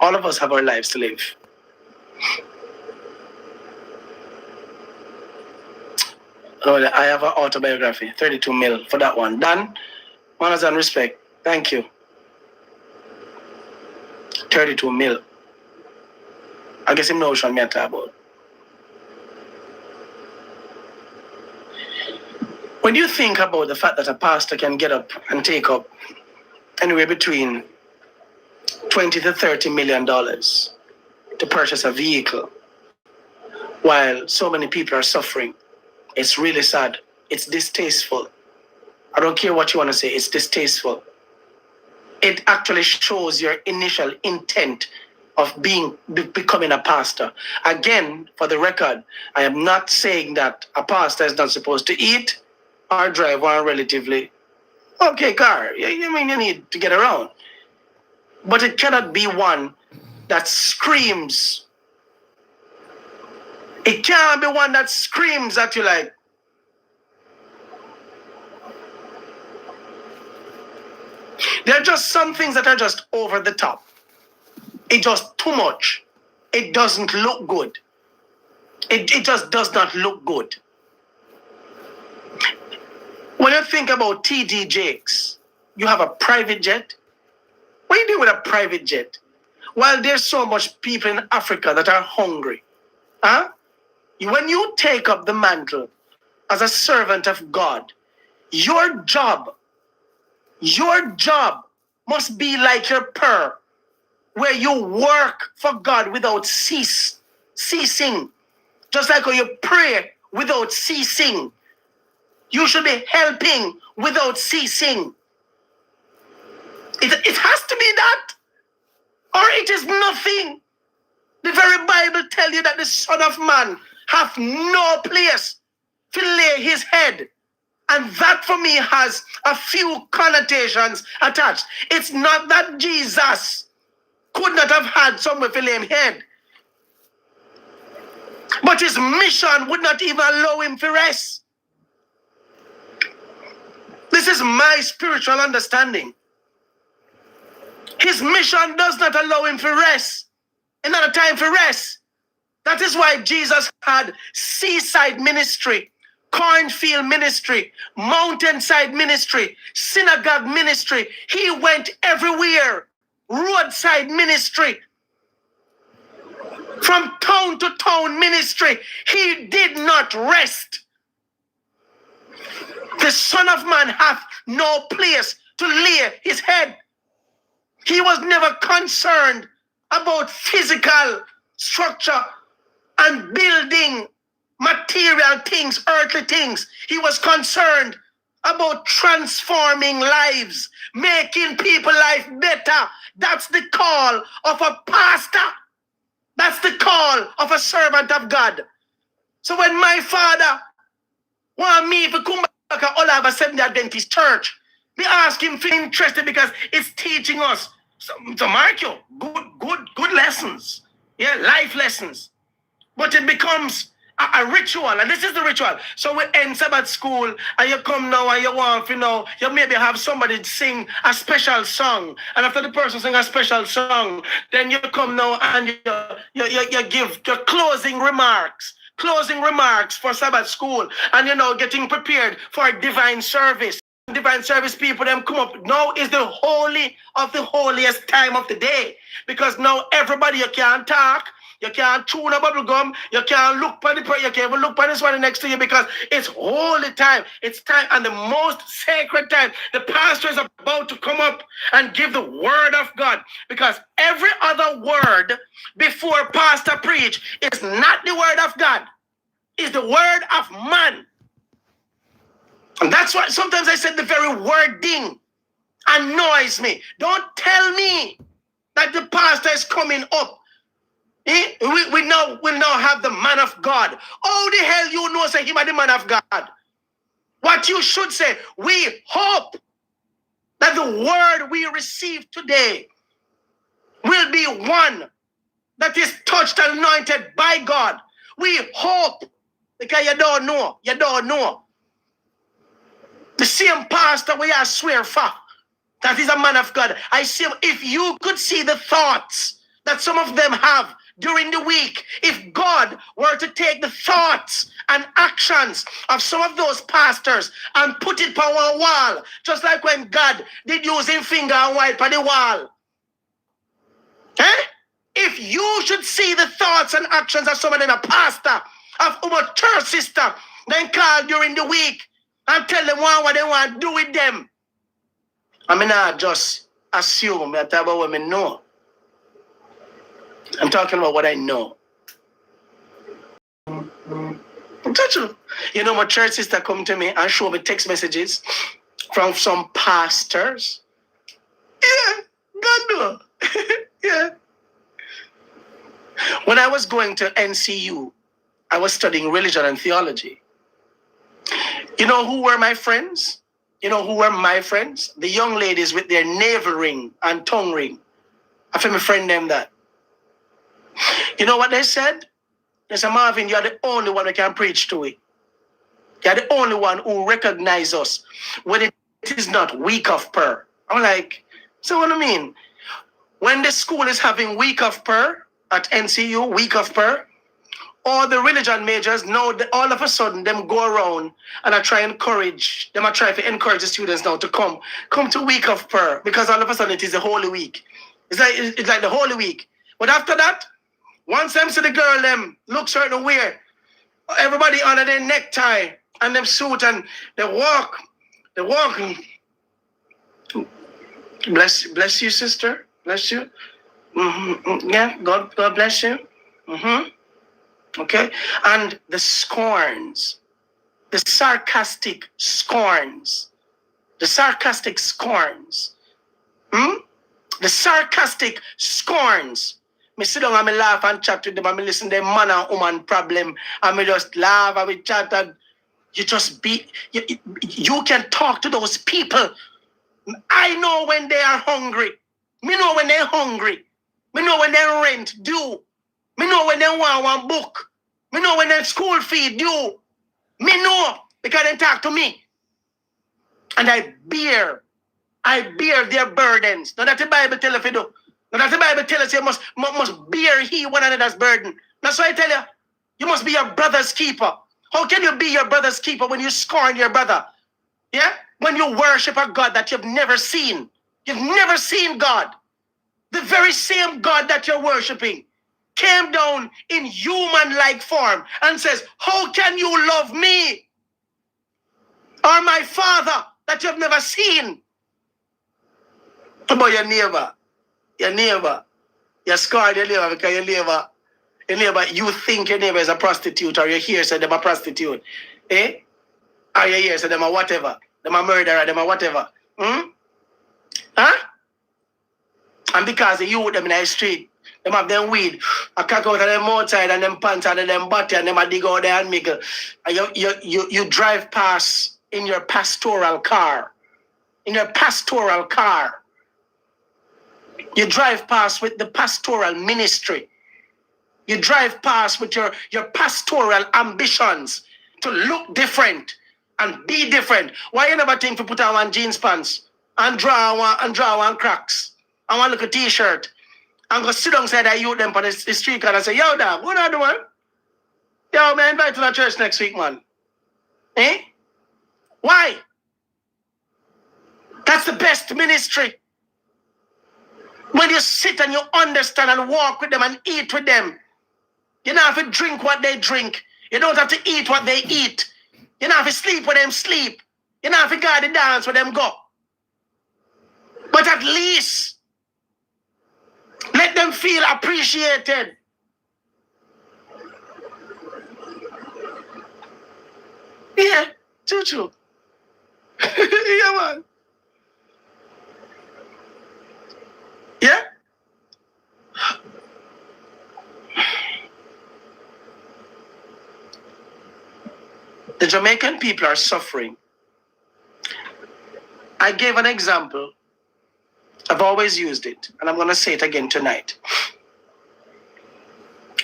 All of us have our lives to live. Oh, I have an autobiography, 32 mil for that one. Dan, manners and respect. Thank you. 32 mil. I guess him knows what I'm talking about. When you think about the fact that a pastor can get up and take up anywhere between $20 to $30 million to purchase a vehicle, while so many people are suffering, it's really sad. It's distasteful. I don't care what you want to say, it's distasteful. It actually shows your initial intent of becoming a pastor. Again, for the record, I am not saying that a pastor is not supposed to eat or drive on a relatively okay car. You mean you need to get around. But it cannot be one that screams. It can't be one that screams at you like, there are just some things that are just over the top. It's just too much. It doesn't look good. It just does not look good. When you think about TD Jakes, you have a private jet. What do you do with a private jet? While there's so much people in Africa that are hungry, when you take up the mantle as a servant of God, your job must be like your prayer, where you work for God without ceasing. Just like how you pray without ceasing. You should be helping without ceasing. It has to be that, or it is nothing. The very Bible tells you that the Son of Man hath no place to lay his head. And that for me has a few connotations attached. It's not that Jesus could not have had somewhere to lay his head, but his mission would not even allow him to rest. This is my spiritual understanding. His mission does not allow him to rest. Another time for rest. That is why Jesus had seaside ministry, cornfield ministry, mountainside ministry, synagogue ministry. He went everywhere. Roadside ministry. From town to town ministry. He did not rest. The Son of Man hath no place to lay his head. He was never concerned about physical structure and building material things, earthly things. He was concerned about transforming lives, making people's life better. That's the call of a pastor. That's the call of a servant of God. So when my father want me to come back to all of a Seventh-day Adventist church, we ask him if he's interested because it's teaching us. So mark you, good lessons. Yeah, life lessons. But it becomes a ritual, and this is the ritual. So we end Sabbath school, and you come now and you want to know, you maybe have somebody sing a special song, and after the person sing a special song, then you come now and you give your closing remarks for Sabbath school, and getting prepared for a divine service. Divine service people them come up. Now is the holy of the holiest time of the day, because now everybody, you can't talk, you can't chew a bubble gum, you can't look for the you can't even look for this one next to you, because it's holy time. It's time, and the most sacred time. The pastor is about to come up and give the word of God, because every other word before pastor preach is not the word of God. It's the word of man. And that's why sometimes I said the very wording annoys me. Don't tell me that the pastor is coming up. We now have the man of God. Oh, the hell you know, say him are the man of God. What you should say, we hope that the word we receive today will be one that is touched and anointed by God. We hope, because you don't know. The same pastor we are swear for, that is a man of God. I say, if you could see the thoughts that some of them have during the week, if God were to take the thoughts and actions of some of those pastors and put it on one wall, just like when God did use his finger and wipe on the wall. If you should see the thoughts and actions of some of them, a pastor of our church sister, then call during the week and tell them what they want to do with them. I mean, I just assume that about what I know. I'm talking about what I know. You know, my church sister come to me and show me text messages from some pastors. Yeah, God know. Yeah. When I was going to NCU, I was studying religion and theology. You know who were my friends? You know who were my friends? The young ladies with their navel ring and tongue ring. I feel my friend them that. You know what they said? They said, Marvin, you're the only one who can preach to it. You're the only one who recognizes us when it is not week of prayer. I'm like, so what do I mean? When the school is having week of prayer at NCU, week of prayer, all the religion majors know that all of a sudden them go around and I try to encourage the students now to come to week of prayer, because all of a sudden it is the Holy Week. It's like the Holy Week. But after that, once them see the girl them look certain weird, everybody under their necktie and them suit and they walk. Bless you, sister. Bless you. Yeah, God bless you. Okay, and the scorns, the sarcastic scorns, the sarcastic scorns. Me sit down and me laugh and chat with them and me listen to them man and woman problem and me just laugh and we chat and you can talk to those people. I know when they are hungry. Me know when they're hungry. Me know when their rent due. Me know when they want one book. Me know when their school fee due. Me know because they talk to me. And I bear their burdens. Not that the Bible tells us you do. Not that the Bible tells us you must bear one another's burden. That's why I tell you, you must be your brother's keeper. How can you be your brother's keeper when you scorn your brother? Yeah? When you worship a God that you've never seen. You've never seen God. The very same God that you're worshiping came down in human-like form and says, how can you love me or my Father that you've never seen? But your neighbor, you scorn your neighbor because your neighbor, you think your neighbor is a prostitute, or you hear say them a prostitute, eh? Or you hear say them a whatever, them a murderer, them a whatever. Huh? And because the youth them in the street, them have them weed, a cock out of them outside and them pants out of them body and them a dig out there and miggle. And you drive past in your pastoral car. In your pastoral car. You drive past with the pastoral ministry. You drive past with your pastoral ambitions to look different and be different. Why you never think to put on one jeans pants and draw one cracks and one little t-shirt and go sit down beside that youth them on the street and say, yo, dog, what are you doing? Yo, man, invite to the church next week, man. Eh? Why? That's the best ministry. When you sit and you understand and walk with them and eat with them, you don't have to drink what they drink. You don't have to eat what they eat. You don't have to sleep when them sleep. You don't have to go to dance when them go. But at least let them feel appreciated. Yeah, true. Yeah, man. Yeah? The Jamaican people are suffering. I gave an example. I've always used it, and I'm going to say it again tonight.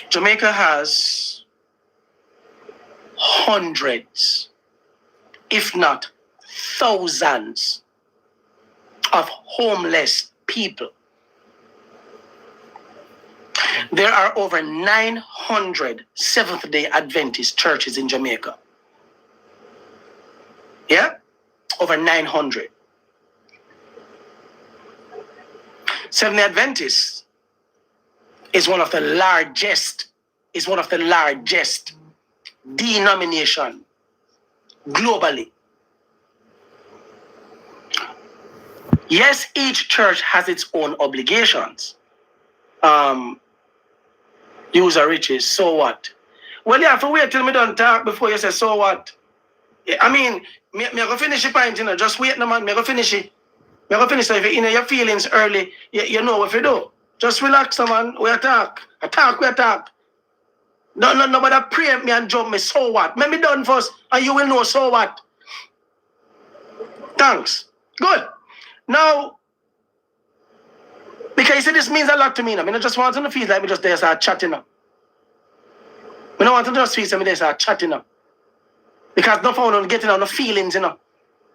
Jamaica has hundreds, if not thousands, of homeless people. There are over 900 Seventh-day Adventist churches in Jamaica. Yeah? Over 900. Seventh-day Adventists is one of the largest denomination globally. Yes, each church has its own obligations. Use our riches, so what? Well, you have to wait till me done talk before you say, so what? I mean, me go finish the point, you know, just wait, no man, me go finish it. Me go finish it. If you know your feelings early, you know what you do. Just relax, man, we talk. We talk. No, nobody pray me and jump me, so what? Let me done first, and you will know, so what? Thanks. Good. Now, because you see, this means a lot to me now. I don't just want to feel like me just there start chatting now. I don't want to just feel like me there start chatting now. Because no fun on getting on the feelings, you know.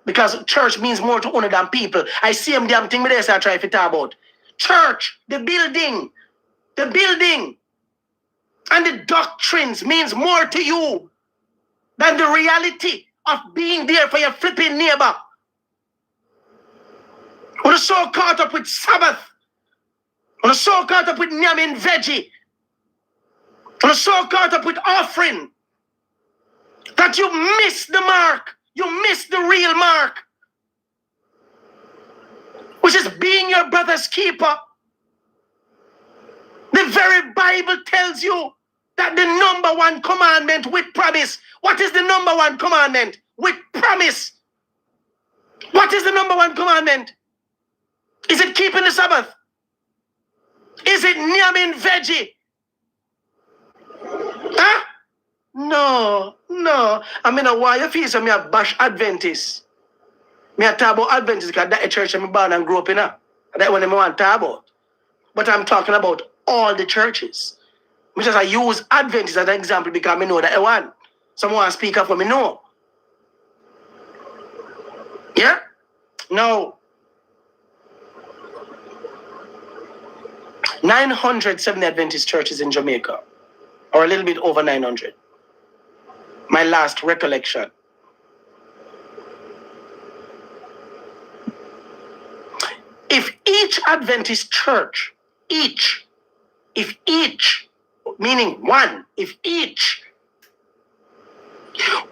Because church means more to honor than people. I see them damn thing me there start trying to talk about. Church, the building, and the doctrines means more to you than the reality of being there for your flipping neighbor. We're so caught up with Sabbath. We're so caught up with nyamming veggie. We're so caught up with offering that you miss the mark. You miss the real mark, which is being your brother's keeper. The very Bible tells you that the number one commandment with promise. What is the number one commandment? With promise. What is the number one commandment? Is it keeping the Sabbath? Is it nyamming veggie? Huh? No. I mean, why you feel so me a bash Adventist? Me a talk about Adventist because that's a church I'm born and grew up in. That's what I want to talk about. But I'm talking about all the churches. I use Adventist as an example because I know that I want. Someone speak up for me, know. Yeah? Now, 970 Adventist churches in Jamaica, or a little bit over 900. My last recollection. If each Adventist church, if each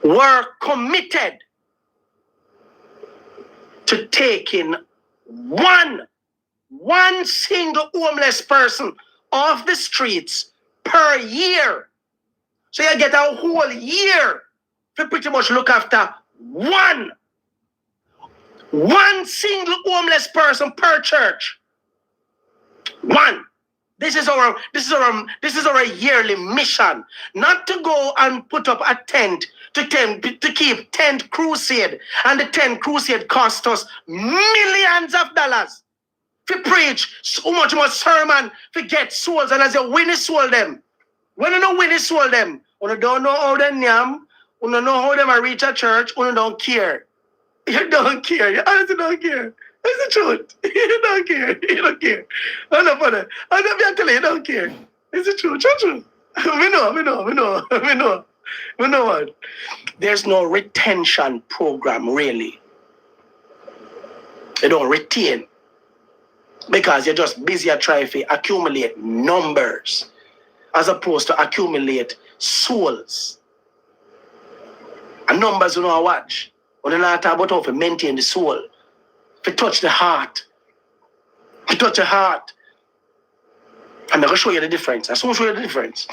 were committed to taking one single homeless person off the streets per year, so you get a whole year to pretty much look after one single homeless person per church. One. This is our yearly mission. Not to go and put up a tent to keep tent crusade, and the tent crusade cost us millions of dollars. To preach so much more sermon to get souls, and as you win his soul them. When you don't win his soul them, when you don't know how they yam, when you know how them are reach a church, when you don't care. You don't care. You honestly don't care. That's the truth. You don't care. You don't care. I know for that. I tell you, you don't care. It's the truth. True. We know what. There's no retention program really. You don't retain. Because you're just busy at trying to accumulate numbers as opposed to accumulate souls. And numbers you know I watch. When you not talk about how to maintain the soul, to touch the heart. To touch the heart. I'm going to show you the difference. I just want to show you the difference.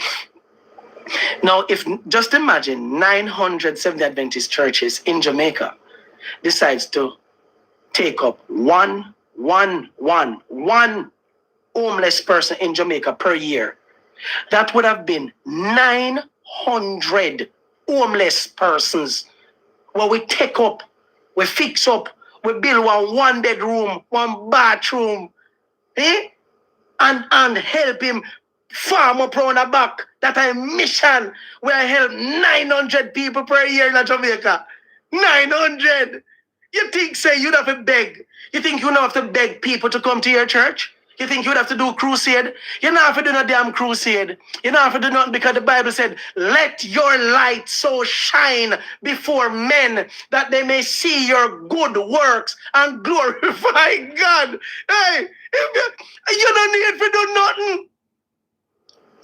Now, just imagine 970 Adventist churches in Jamaica decides to take up one homeless person in Jamaica per year. That would have been 900 homeless persons where we take up, we fix up, we build one bedroom, one bathroom, and help him farm up around the back. That a mission where I help 900 people per year in Jamaica. 900! You think, say, you'd have to beg? You think you don't have to beg people to come to your church? You think you would have to do crusade? You don't have to do no damn crusade. You don't have to do nothing because the Bible said, let your light so shine before men that they may see your good works and glorify God. Hey, you don't need to do nothing.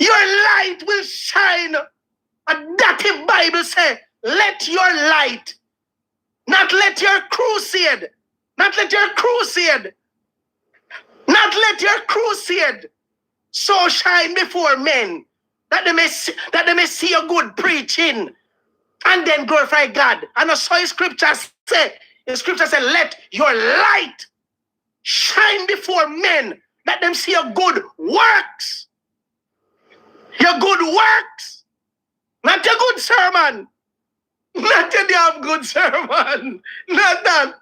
Your light will shine. And that the Bible says, let your light, not let your crusade, not let your crusade, not let your crusade so shine before men that they may see your good preaching and then glorify God. And that's how the scripture says, let your light shine before men, let them see your good works. Your good works. Not your good sermon. Not your damn good sermon. Not that.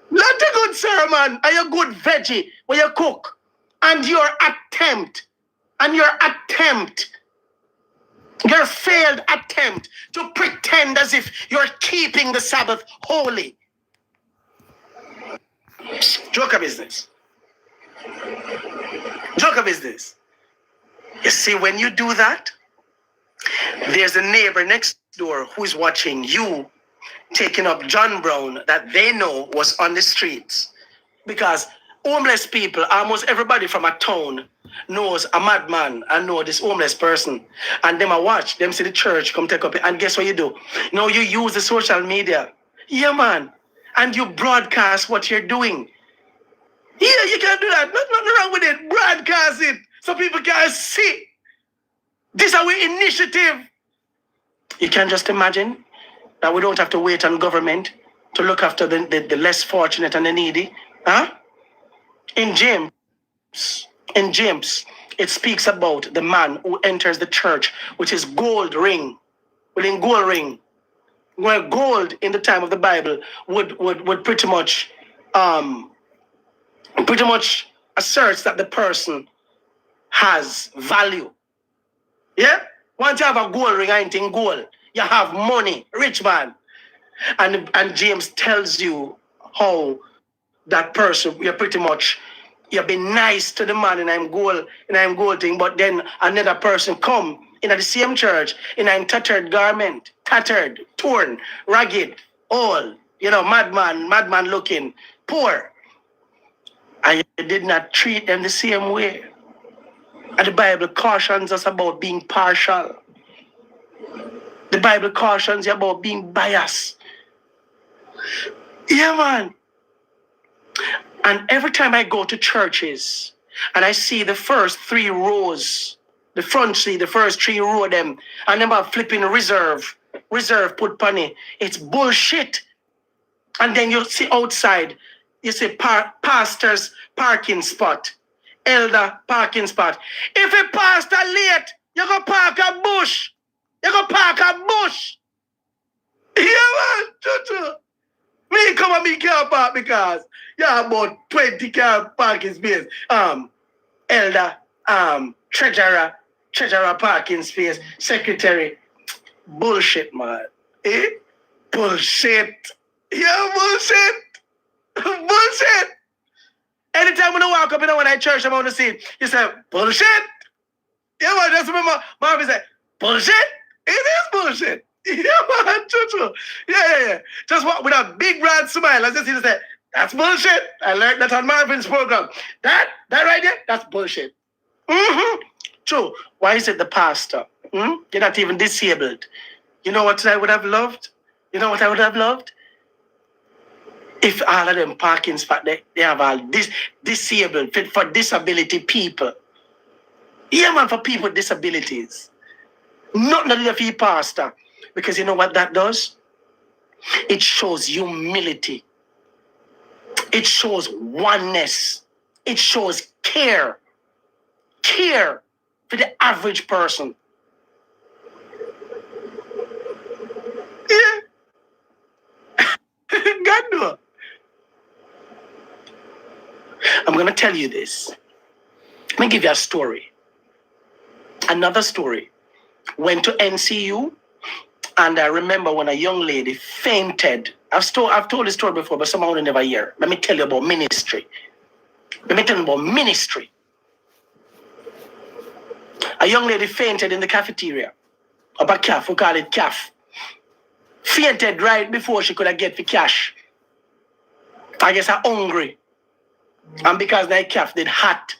Not a good sermon. And your good veggie where you cook. And your failed attempt to pretend as if you're keeping the Sabbath holy. Joker business. Joker business. You see, when you do that, there's a neighbor next door who's watching you taking up John Brown that they know was on the streets. Because homeless people, almost everybody from a town knows a madman and know this homeless person. And them I watch, them see the church come take up it. And guess what you do? Now you use the social media. Yeah, man. And you broadcast what you're doing. Yeah, you can do that. Nothing wrong with it. Broadcast it so people can see. This is our initiative. You can just imagine that we don't have to wait on government to look after the less fortunate and the needy. Huh? In James, it speaks about the man who enters the church with his gold ring, within gold ring, where gold in the time of the Bible would pretty much asserts that the person has value. Yeah? Once you have a gold ring, I ain't in gold. You have money, rich man. And James tells you how that person, you've been nice to the man and I'm gold thing, but then another person come in the same church in a tattered garment, tattered, torn, ragged, old, madman looking, poor. And you did not treat them the same way. And the Bible cautions us about being partial. The Bible cautions you about being biased. Yeah, man. And every time I go to churches and I see the first 3 rows, the front seat, the first 3 rows of them, and them are flipping reserve put penny. It's bullshit. And then you see outside, you see pastor's parking spot, elder parking spot. If a pastor late, you go park a bush. You go park a bush. Yeah, man, Chuchu. Me come and me car park because you have about 20 car parking space. Elder, treasurer parking space, secretary. Bullshit, man. Eh? Bullshit. Yeah, bullshit. Bullshit. Anytime when I walk up in a church, I'm on the scene, you say, bullshit. Yeah, man, just remember, Marvin said, bullshit. It is bullshit. Yeah, man, true. Yeah. Just walk with a big broad smile. As you say, that's bullshit. I learned that on Marvin's program. That right there, that's bullshit. True. Why is it the pastor? You're not even disabled. You know what I would have loved? If all of them parking spots, they have all this disabled, fit for disability people. Yeah, man, for people with disabilities. Not only for pastor. Because you know what that does? It shows humility. It shows oneness. It shows care. Care for the average person. Yeah. God knows. I'm going to tell you this. Let me give you a story. Another story. Went to NCU, and I remember when a young lady fainted. I've told this story before, but someone will never hear. Let me tell you about ministry. Let me tell you about ministry. A young lady fainted in the cafeteria. Up a calf, we call it calf. Fainted right before she could have get the cash. I guess I'm hungry. And because that calf did hot.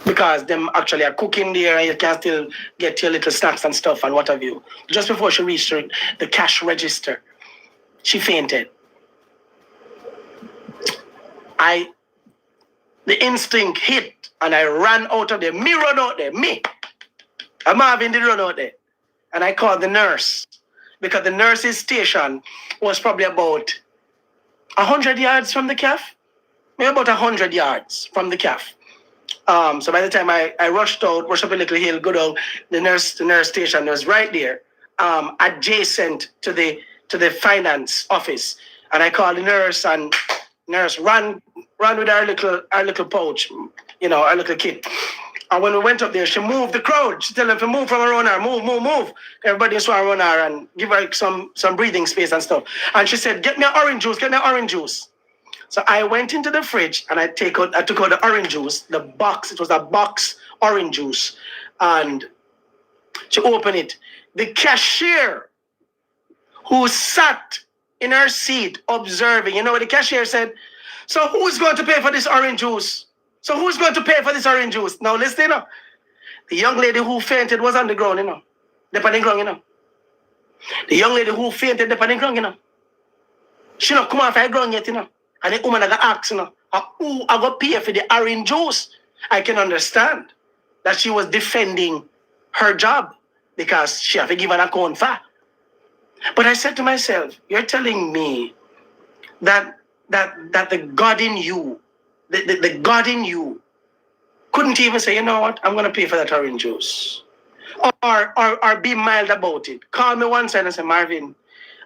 Because them actually are cooking there and you can still get your little snacks and stuff and what have you. Just before she reached the cash register, she fainted. The instinct hit and I ran out of there. Me run out there. Me. And Marvin did run out there. And I called the nurse. Because the nurse's station was probably about 100 yards from the calf. Maybe about 100 yards from the calf. So by the time I rushed out, rushed up a little hill, go down, the nurse station was right there, adjacent to the finance office. And I called the nurse and nurse ran with our little pouch, our little kit. And when we went up there, she moved the crowd. She told them to move from around her, move. Everybody swam around her and give her some breathing space and stuff. And she said, get me an orange juice. So I went into the fridge and I took out the orange juice, the box. It was a box orange juice. And she opened it. The cashier who sat in her seat observing, you know what the cashier said? So who's going to pay for this orange juice? Now listen, the young lady who fainted was on the ground, Dep on the ground, The young lady who fainted dep on the ground, She not come off the ground yet, And the woman got asked, who I got pay for the orange juice? I can understand that she was defending her job because she have to give an account for. But I said to myself, you're telling me that the God in you, the God in you couldn't even say, you know what, I'm going to pay for that orange juice. Or be mild about it. Call me one side and say, Marvin,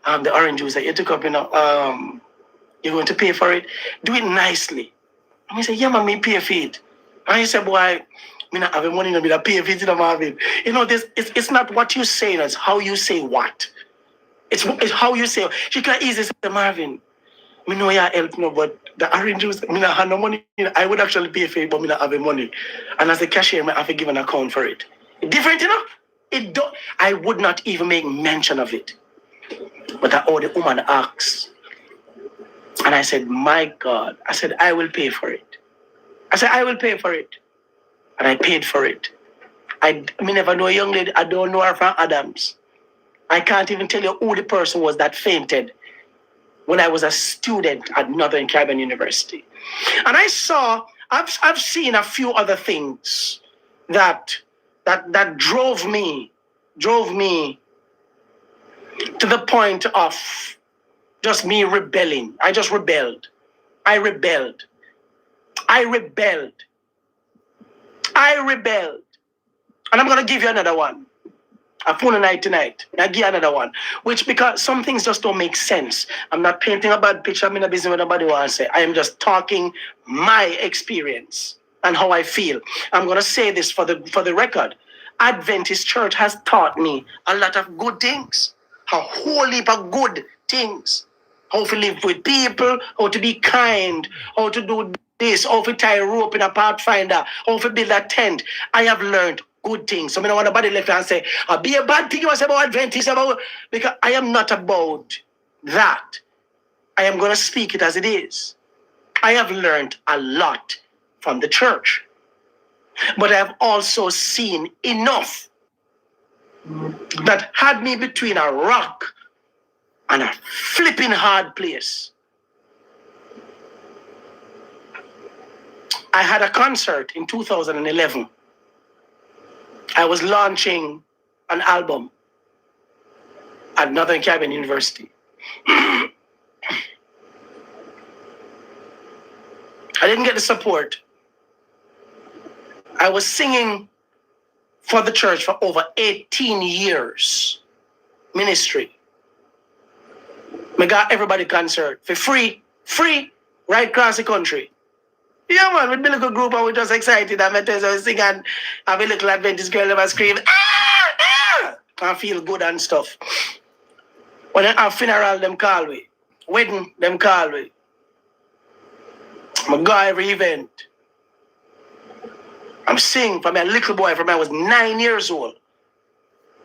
the orange juice that you took up, you're going to pay for it. Do it nicely. And he said, yeah, man, me pay for it. And he said, boy, me not have money to pay for it, Marvin. It's not what you say, it's how you say what. It's how you say. She can easily say, Marvin, me know you help me, but the orange juice, me not have no money. I would actually pay for it, but me not have money. And as a cashier, I have to give an account for it. Different, I would not even make mention of it. But the woman asks. And I said, my God. I said, I will pay for it. And I paid for it. I never know a young lady. I don't know her from Adams. I can't even tell you who the person was that fainted when I was a student at Northern Caribbean University. And I've seen a few other things that drove me to the point of just me rebelling. I just rebelled. I rebelled. And I'm going to give you another one. A phone night tonight. I give you another one. Because some things just don't make sense. I'm not painting a bad picture. I'm in a business what nobody wants to say. I am just talking my experience and how I feel. I'm going to say this for the record. Adventist Church has taught me a lot of good things. A whole heap of good things. How to live with people, how to be kind, how to do this, how to tie a rope in a pathfinder, how to build a tent. I have learned good things. So I don't want nobody left and say, I'll be a bad thing you say about Adventist, because I am not about that. I am going to speak it as it is. I have learned a lot from the church. But I have also seen enough that had me between a rock and a flipping hard place. I had a concert in 2011. I was launching an album at Northern Caribbean University. I didn't get the support. I was singing for the church for over 18 years. Ministry. I got everybody concert for free, right across the country. Yeah, man, with my little group, I was just excited. I was singing, and have a little Adventist girl that was screaming, ah! I feel good and stuff. When I have funeral, them call me. Wedding, them call me. I go every event. I'm sing from a little boy from I was 9 years old.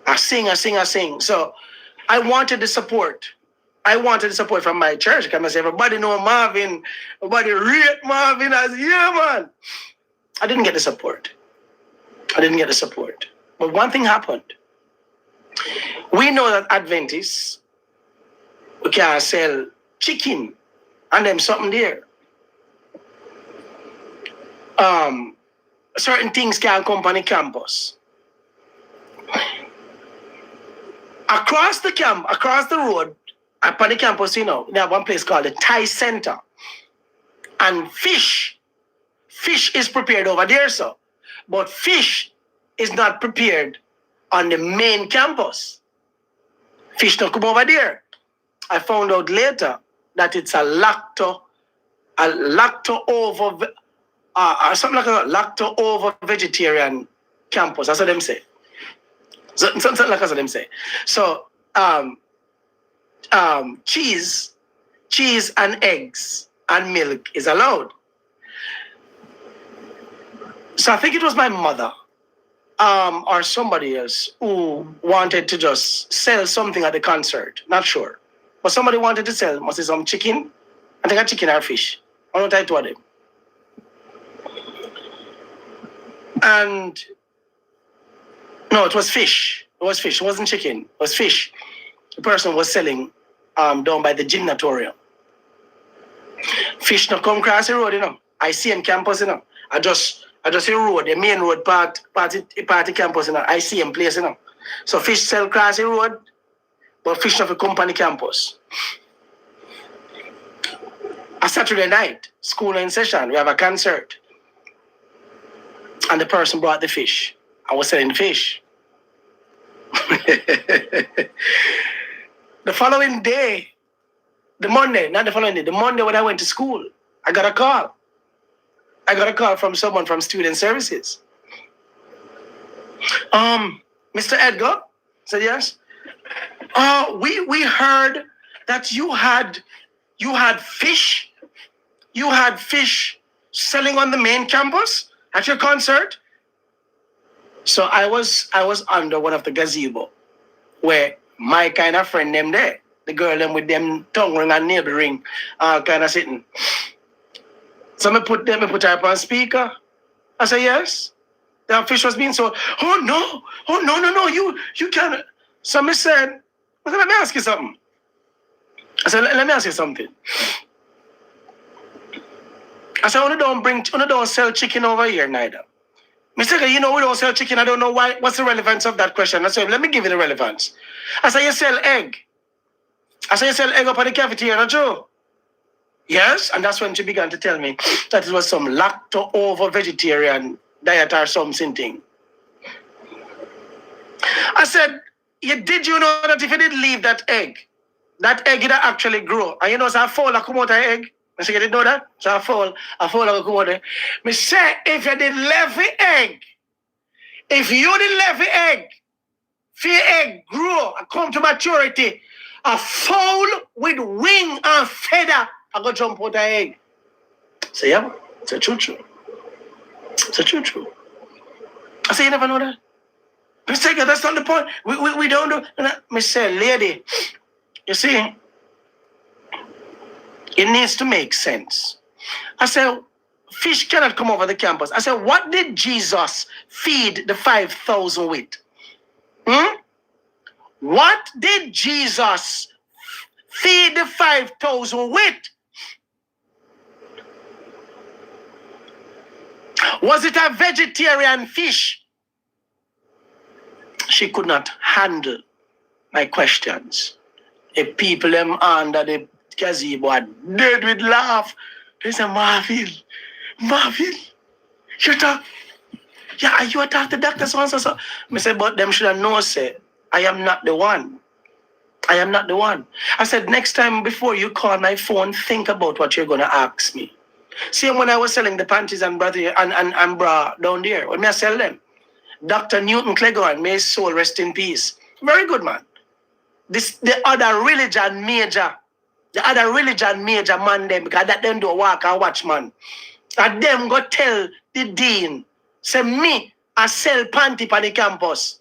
I sing. So I wanted the support. I wanted the support from my church. Because I say, everybody know Marvin. Everybody rate Marvin as, yeah, man. I didn't get the support. But one thing happened. We know that Adventists, we can sell chicken and them something there. Certain things can come on the campus. Across the road, upon the campus, you know, they have one place called the Thai Center. And fish is prepared over there, sir. But fish is not prepared on the main campus. Fish don't come over there. I found out later that it's a lacto over something like a lacto over vegetarian campus. That's what them say. Something like that's what them say. So cheese and eggs and milk is allowed. So I think it was my mother or somebody else who wanted to just sell something at the concert. Not sure. But somebody wanted to sell, must be some chicken. I think a chicken or fish. I don't know what them. And no, it was fish. It wasn't chicken. It was fish. The person was selling down by the gymnatorium. Fish not come across the road, you know. I see in campus, you know. I just see road, the main road part campus, you know. I see in place, you know. So fish sell across the road, but fish not come on the campus. A Saturday night, school in session, we have a concert. And the person brought the fish. I was selling the fish. The following day, the Monday when I went to school, I got a call. From someone from Student Services. Mr. Edgar? I said, yes. We heard that you had fish. You had fish selling on the main campus at your concert. So I was under one of the gazebo where my kind of friend them there, the girl them with them tongue ring and nail ring, kind of sitting. So I put her up on speaker. I said, yes. The fish was being sold. Oh no, you can't. So I said, let me ask you something. I said, let me ask you something. I said, I don't sell chicken over here neither. Mr. You know we don't sell chicken. I don't know why. What's the relevance of that question? I said, let me give you the relevance. I said, you sell egg. I said, you sell egg up at the cafeteria, not true? Yes, and that's when she began to tell me that it was some lacto over vegetarian diet or something. I said, did you know that if you didn't leave that egg would actually grow? And you know, so I fall like come out of egg. I said, you didn't know that? So I fall like come out of egg. I say, if you didn't leave the egg, if you didn't leave the egg, for your egg grow and come to maturity, a fowl with wing and feather, I go jump out the egg. So yeah, it's a choo-choo. I say, you never know that? I say, that's not the point. We don't do. I say, lady, you see, it needs to make sense. I said, fish cannot come over the campus. I said, what did Jesus feed the 5,000 with? What did Jesus feed the 5,000 with? Was it a vegetarian fish? She could not handle my questions. The people them under the gazebo are dead with laugh. They say, Marvin, you talk. Yeah, you talk to Dr. So. I said, but them should have known, say, I am not the one. I said, next time before you call my phone, think about what you're going to ask me. See, when I was selling the panties and bra down there, when I sell them, Dr. Newton Cleghorn, may his soul rest in peace. Very good man. The other religion major the other religion major man them, because that them do walk and watch man. And them go tell the dean, say me, I sell panty on the campus.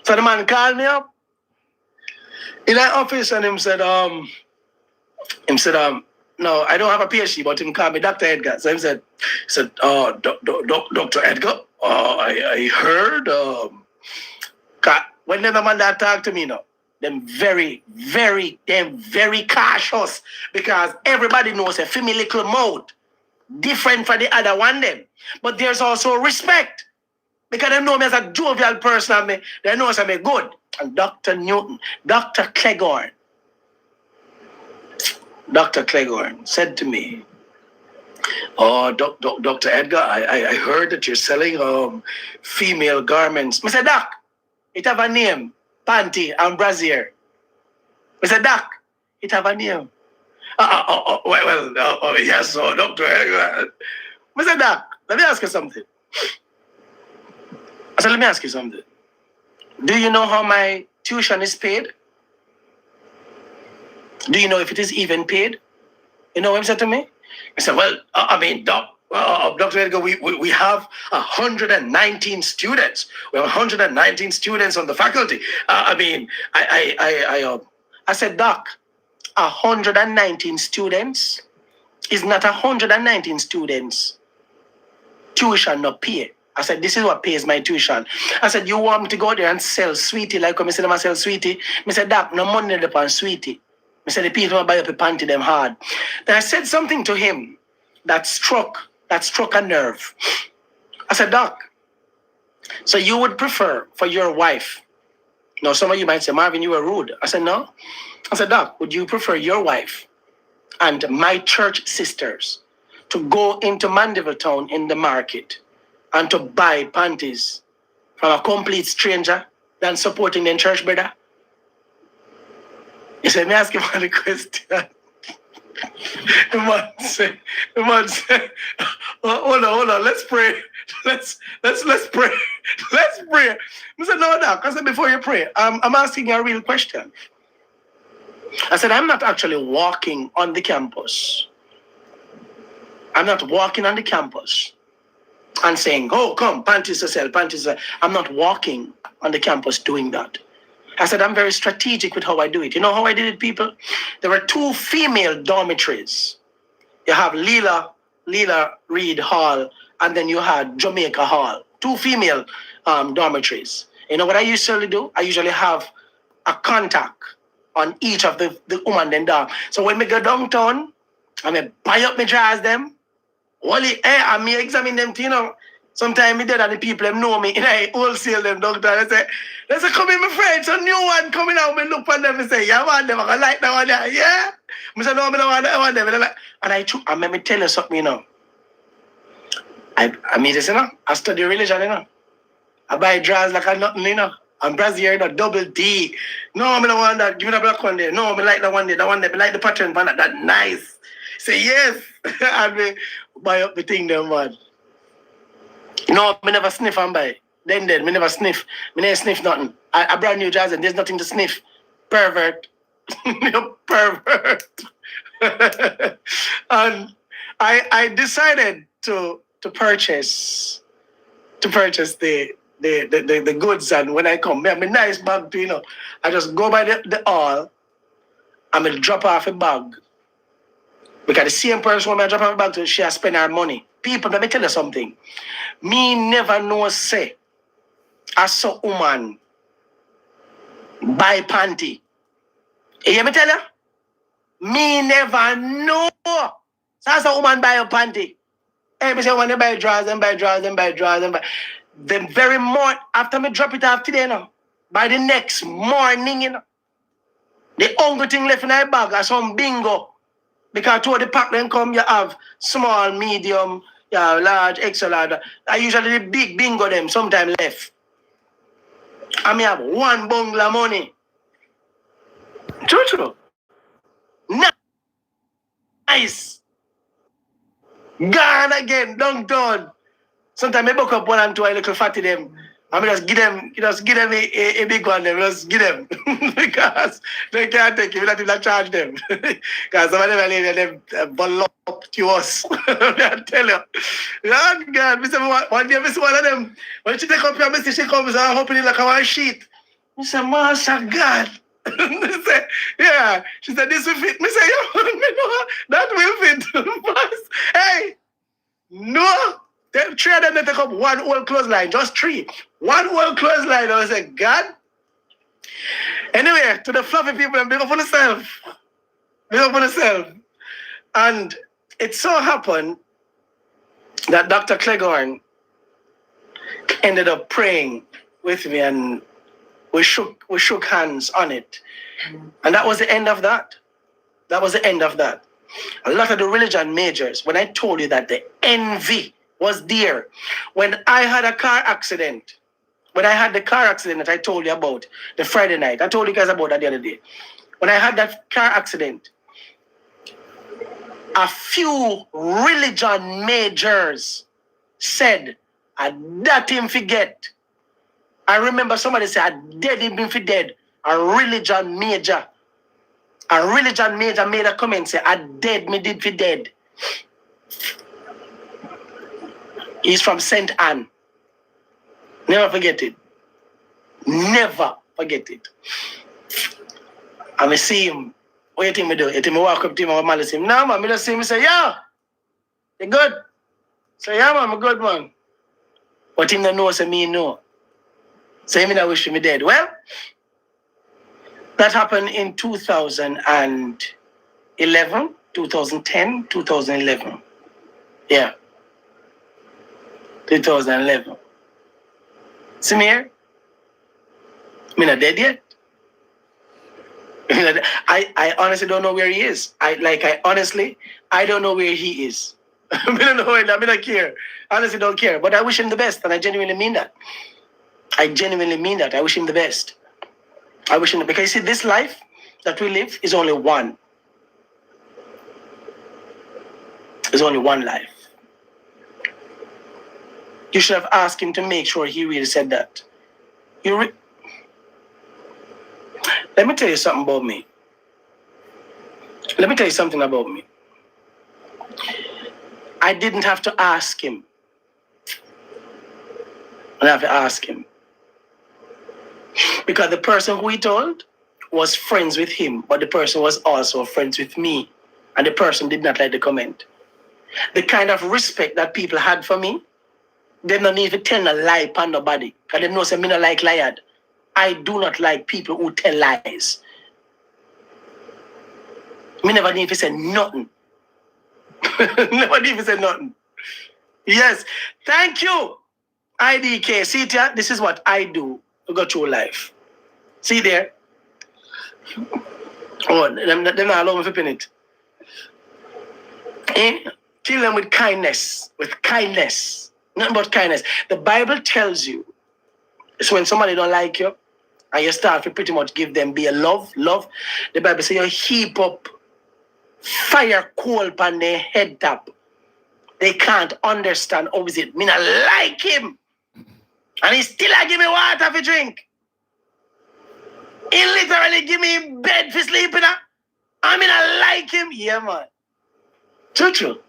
So the man called me up in that office and him said, no, I don't have a PhD, but him called me Dr. Edgar. So he said, Dr. Edgar, I heard, when the man that talk to me now, them very cautious, because everybody knows a female little mouth different from the other one them. But there's also respect, because they know me as a jovial person, and they know I'm good. And Dr. Newton, Dr. Cleghorn said to me, Dr. Edgar, I heard that you're selling female garments. I said, Doc, it have a name, panty and brassiere. I said, Doc, it have a name. Yes, Dr. Edgar. I said, Doc, let me ask you something. I said, let me ask you something. Do you know how my tuition is paid? Do you know if it is even paid? You know what he said to me? I said, well, Dr. Edgar, we have 119 students. We have 119 students on the faculty. I said, Doc, 119 students is not 119 students. Tuition not pay. I said, this is what pays my tuition. I said, you want me to go there and sell sweetie like when I said I sell sweetie? I said, Doc, no money upon sweetie. I said, the people buy up a panty them hard. Then I said something to him that struck a nerve. I said, Doc, so you would prefer for your wife? Now, some of you might say, Marvin, you were rude. I said, no. I said, Doc, would you prefer your wife and my church sisters to go into Mandeville Town in the market and to buy panties from a complete stranger than supporting their church brother? He said, me ask him one question. The man said, hold on, let's pray. Let's pray. Let's pray. I said, no, Doc. I said, before you pray, I'm asking you a real question. I said, I'm not actually walking on the campus. I'm not walking on the campus and saying, oh, come, panties to sell, panties to sell. I'm not walking on the campus doing that. I said, I'm very strategic with how I do it. You know how I did it, people? There were 2 female dormitories. You have Leela Reed Hall, and then you had Jamaica Hall. 2 female dormitories. You know what I usually do? I usually have a contact on each of the woman then down. So when we go downtown, I may buy up my drawers them. I may examine them, you know. Sometimes me did and the people them know me, and I wholesale them, doctor. I say, let's come in, my friends, a new one coming out. Me look for them and say, yeah, man, them I like that one there, yeah. I say, no, I don't want that one there. And let me tell you something, you know. I mean this, you know. I study religion, you know. I buy drawers like I'm nothing, you know. And brassiere, you know, double D. No, I don't want that. Give me the black one there. No, I like that one there. That one there. I like the pattern, man. That nice. Say yes. And me buy up the thing there, man. No, me never sniff and buy. Then, me never sniff. Me never sniff nothing. I brand new jazz and there's nothing to sniff. Pervert. You pervert. And I decided to purchase the goods, and when I come, I have a nice bag too, you know. I just go by the hall and I drop off a bag. Because the same person when I drop off a bag to, she has spent her money. People, let me tell you something. Me never know say I saw woman buy panty. You hear me tell you? Me never know. So I saw woman buy a panty. Hey, me say when they buy drawers, then buy drawers, then buy drawers, then buy. The very morning after me drop it off today, you know, by the next morning, you know, the only thing left in my bag are some bingo. Because to the pack then come, you have small, medium, you have large, extra large. I usually the big bingo them sometimes left. I may have 1 bungalow money. True. Nice. Gone again, downtown. Sometimes I book up 1 and 2 a little fatty them. I mean, just give them a big one, just give them. Because they can't take it, we don't charge them. Because some of them voluptuous. I tell you. Lord God, one day I see one of them. When she take up your message, she comes and opening like a sheet. I say, Master God. She said, yeah. She said, this will fit. I say, yeah, that will fit. Hey, no. 3 of them, they take up one whole clothesline, just 3. One whole clothesline. I was like, God. Anyway, to the fluffy people, big up on yourself. Big up on yourself. And it so happened that Dr. Cleghorn ended up praying with me, and we shook hands on it. And that was the end of that. That was the end of that. A lot of the religion majors, when I told you that the envy was there. When I had a car accident, when I had the car accident that I told you about, the Friday night, I told you guys about that the other day. When I had that car accident, a few religion majors said, I that him forget. I remember somebody said, I dead him for dead. A religion major made a comment, say, I dead me did for dead. He's from St. Anne. Never forget it. Never forget it. I see him. What you think me do? You think me walk up to him and malice him? No, man. I just see him and say, yeah, you good? Say, yeah, man, I'm good, man. But him don't know, say me no. Say me not wish me dead. Well, that happened in 2011, 2010, 2011. Yeah. 2011. See me here? I'm not dead yet. I honestly don't know where he is. I don't know where he is. I don't know. I don't care. Honestly, don't care. But I wish him the best, and I genuinely mean that. I genuinely mean that. I wish him the best. I wish him because you see, this life that we live is only one. There's only one life. You should have asked him to make sure he really said that. Let me tell you something about me. Let me tell you something about me. I didn't have to ask him. I have to ask him. Because the person who he told was friends with him, but the person was also friends with me. And the person did not like the comment. The kind of respect that people had for me, they don't need to tell a lie upon nobody. Because they know say me not like liar. I do not like people who tell lies. Me never need to say nothing. Never need to say nothing. Yes. Thank you, IDK. See it here? This is what I do to go through life. See there? Oh, they're not allowing me to pin it. Kill them with kindness. With kindness. Nothing but kindness. The Bible tells you it's when somebody don't like you and you start to pretty much give them be a love. The Bible says you heap up fire coal upon their head top. They can't understand how is it. Me not like him. And he still give me water for drink. He literally give me bed for sleeping. I mean I like him. Yeah, man. True.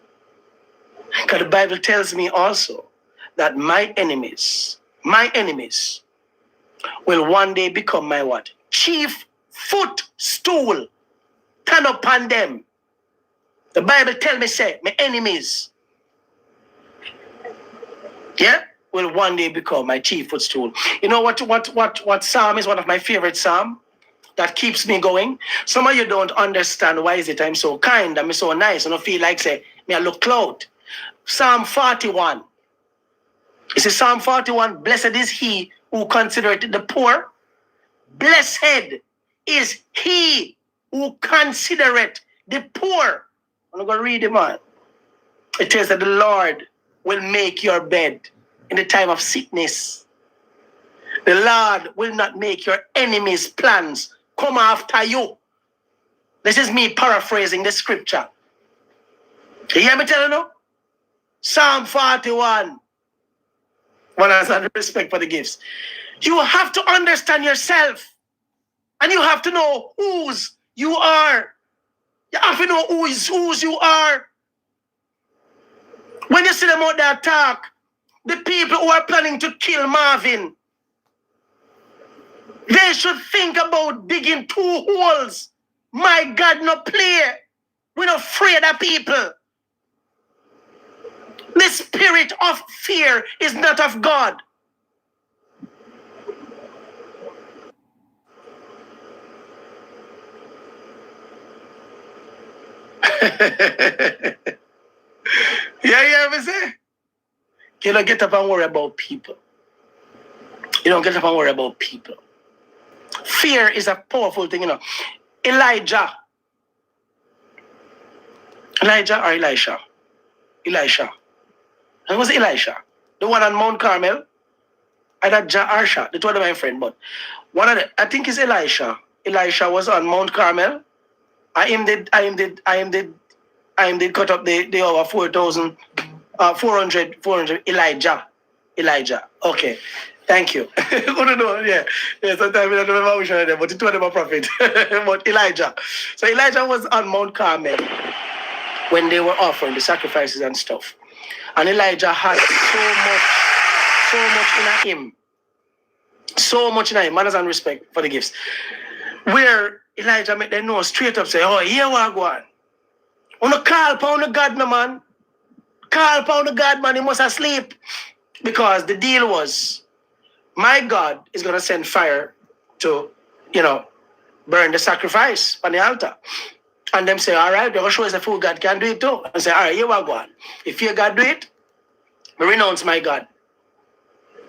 Because the Bible tells me also that my enemies will one day become my what? Chief footstool. Turn upon them. The Bible tell me, say, my enemies, yeah, will one day become my chief footstool. You know what psalm is one of my favorite psalm that keeps me going? Some of you don't understand why is it I'm so kind, I'm so nice, and I feel like, say, me I look clout. Psalm 41. It says Psalm 41, blessed is he who considereth the poor. Blessed is he who considereth the poor. I'm going to read it, man. It says that the Lord will make your bed in the time of sickness. The Lord will not make your enemies' plans come after you. This is me paraphrasing the scripture. You hear me telling you? Psalm 41. Manners and respect for the gifts. You have to understand yourself. And you have to know whose you are. You have to know whose you are. When you see them out there talk, the people who are planning to kill Marvin, they should think about digging 2 holes. My God, no play. We're not afraid of people. The spirit of fear is not of God. Yeah, me say. You don't get up and worry about people. You don't get up and worry about people. Fear is a powerful thing, you know. Elijah or Elisha? Elisha. It was Elisha. The one on Mount Carmel. Either Arsha. The two of them my friend, but one of the, I think it's Elisha. Elisha was on Mount Carmel. I am did cut up the over 4,000 400 Elijah. Okay. Thank you. Yeah. Sometimes I don't remember which one of them, but the two of them are prophet. But Elijah. So Elijah was on Mount Carmel when they were offering the sacrifices and stuff. And Elijah had so much in him, manners and respect for the gifts. Where Elijah made them know straight up, say, oh, here we go on. Wanna call upon the God, my man. Call upon the God, man, he must asleep. Because the deal was, my God is going to send fire to, burn the sacrifice on the altar. And them say, all right, they're going to show us the full God can do it too. And say, all right, here we go on. If your God do it, I renounce my God.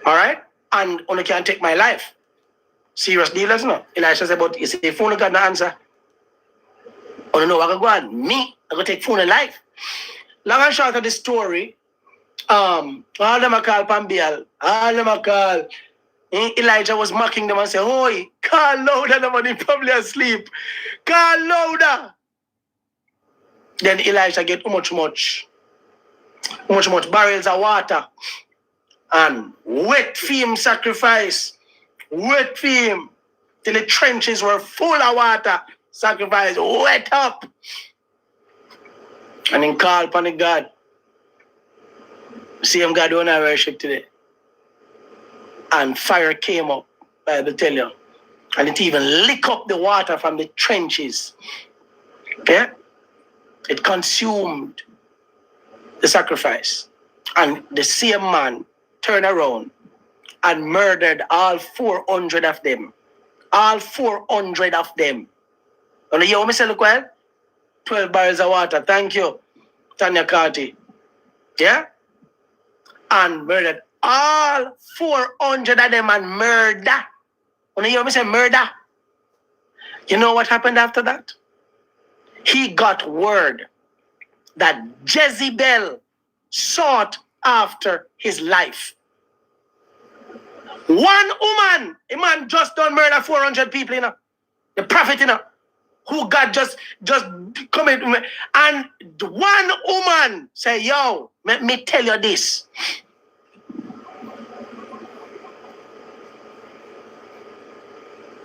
All right? And only can take my life. Serious dealers, no? Elisha said, but you see, if only God no answer, I don't know what I go on. Me, I go take phone in life. Long and short of the story, all them a call Pambial, all them a call. Elijah was mocking them and said, oi, call louder, the man probably asleep. Call louder. Then Elijah get much barrels of water and wet for him sacrifice. Wet for him till the trenches were full of water. Sacrifice wet up. And then call upon the God. Same God who I worship today. And fire came up, I will tell you. And it even lick up the water from the trenches. Okay? It consumed the sacrifice. And the same man turned around and murdered all 400 of them. All 400 of them. And you hear me say, look well? 12 barrels of water. Thank you, Tanya Carty. Yeah? And murdered all 400 of them and murder. When you hear me say murder, you know what happened after that? He got word that Jezebel sought after his life. One woman, a man just done murder 400 people, the prophet, who God just come in, and one woman say, yo, let me tell you this.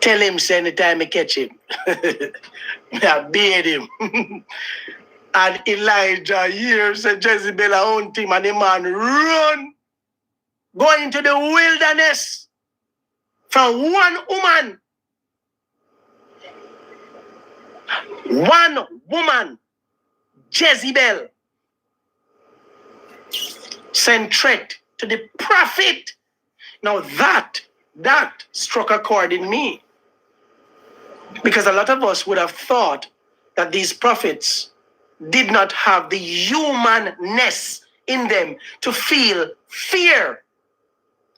Tell him, say anytime I catch him, I beat him. And Elijah hears Jezebel own him, and the man run, going into the wilderness from one woman. One woman, Jezebel, sent threat to the prophet. Now that struck a chord in me. Because a lot of us would have thought that these prophets did not have the humanness in them to feel fear.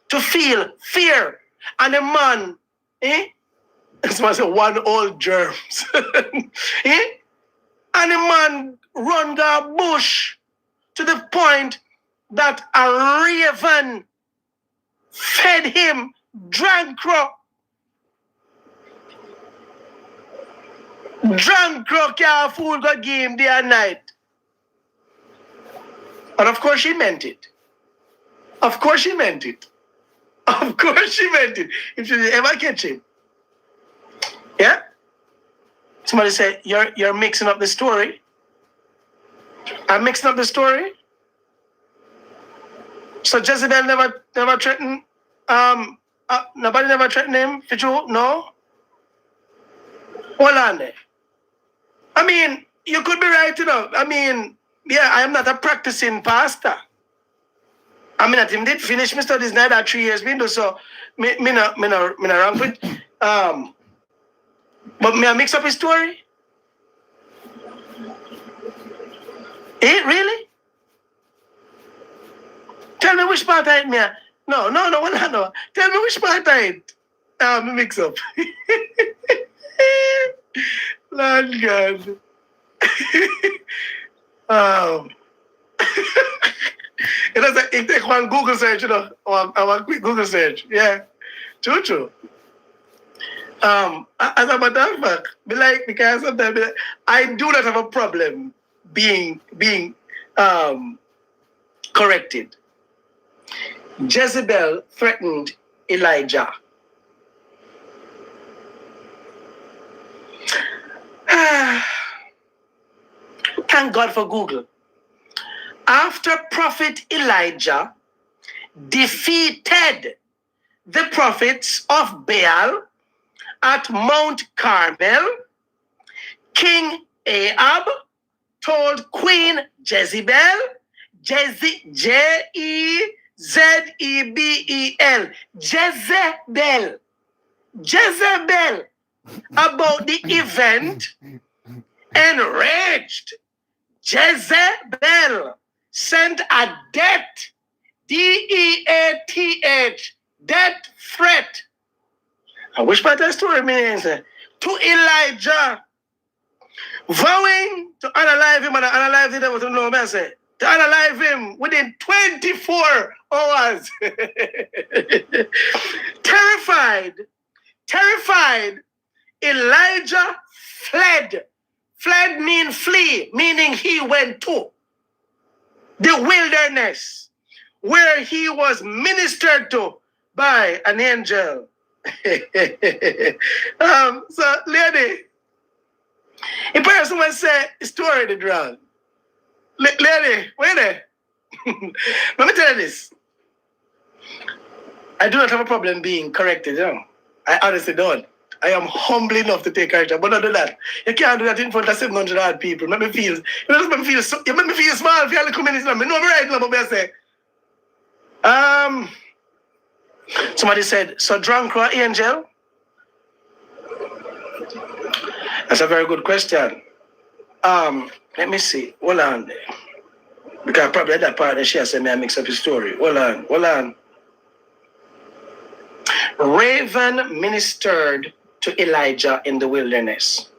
To feel fear. And a man, this was one old germs. And a man run the bush to the point that a raven fed him, drank crow. Drunk crow can't fool God game day and night. And of course she meant it. Of course she meant it. Of course she meant it. If she did ever catch him. Yeah? Somebody said, you're mixing up the story. I'm mixing up the story. So Jezebel never threatened, nobody never threatened him, for you? No? Hold on there. I mean, you could be right, you know. I mean, yeah, I am not a practicing pastor. I mean, I did finish my studies now that 3 years been so me not wrong with. But may I mix up his story? Really? Tell me which part I it, me. No. Tell me which part I it. Me mix up. Lord God. It take one Google search, you know, or a quick Google search. Yeah. True. As a matter of fact, because sometimes I do not have a problem being corrected. Jezebel threatened Elijah. Thank God for Google. After Prophet Elijah defeated the prophets of Baal at Mount Carmel, King Ahab told Queen Jezebel, Jezebel, Jezebel, about the event. Enraged, Jezebel sent a death, D-E-A-T-H, death threat. I wish my story means to Elijah, vowing to unalive him and unalive the devil to know message. To unalive him within 24 hours. Terrified, Elijah fled. Fled means flee, meaning he went to the wilderness where he was ministered to by an angel. So, lady, a person will say, story did wrong. Lady, wait there. Let me tell you this. I do not have a problem being corrected, you know. I honestly don't. I am humble enough to take correction, but not do that. You can't do that in front of 700 odd people. Make me feel, you make me feel small if you come in. I know I'm right now, but I say, somebody said, so drunk or angel? That's a very good question. Let me see. Hold on there. Because probably at that part that she said, may I mix up his story. Hold on. Raven ministered to Elijah in the wilderness.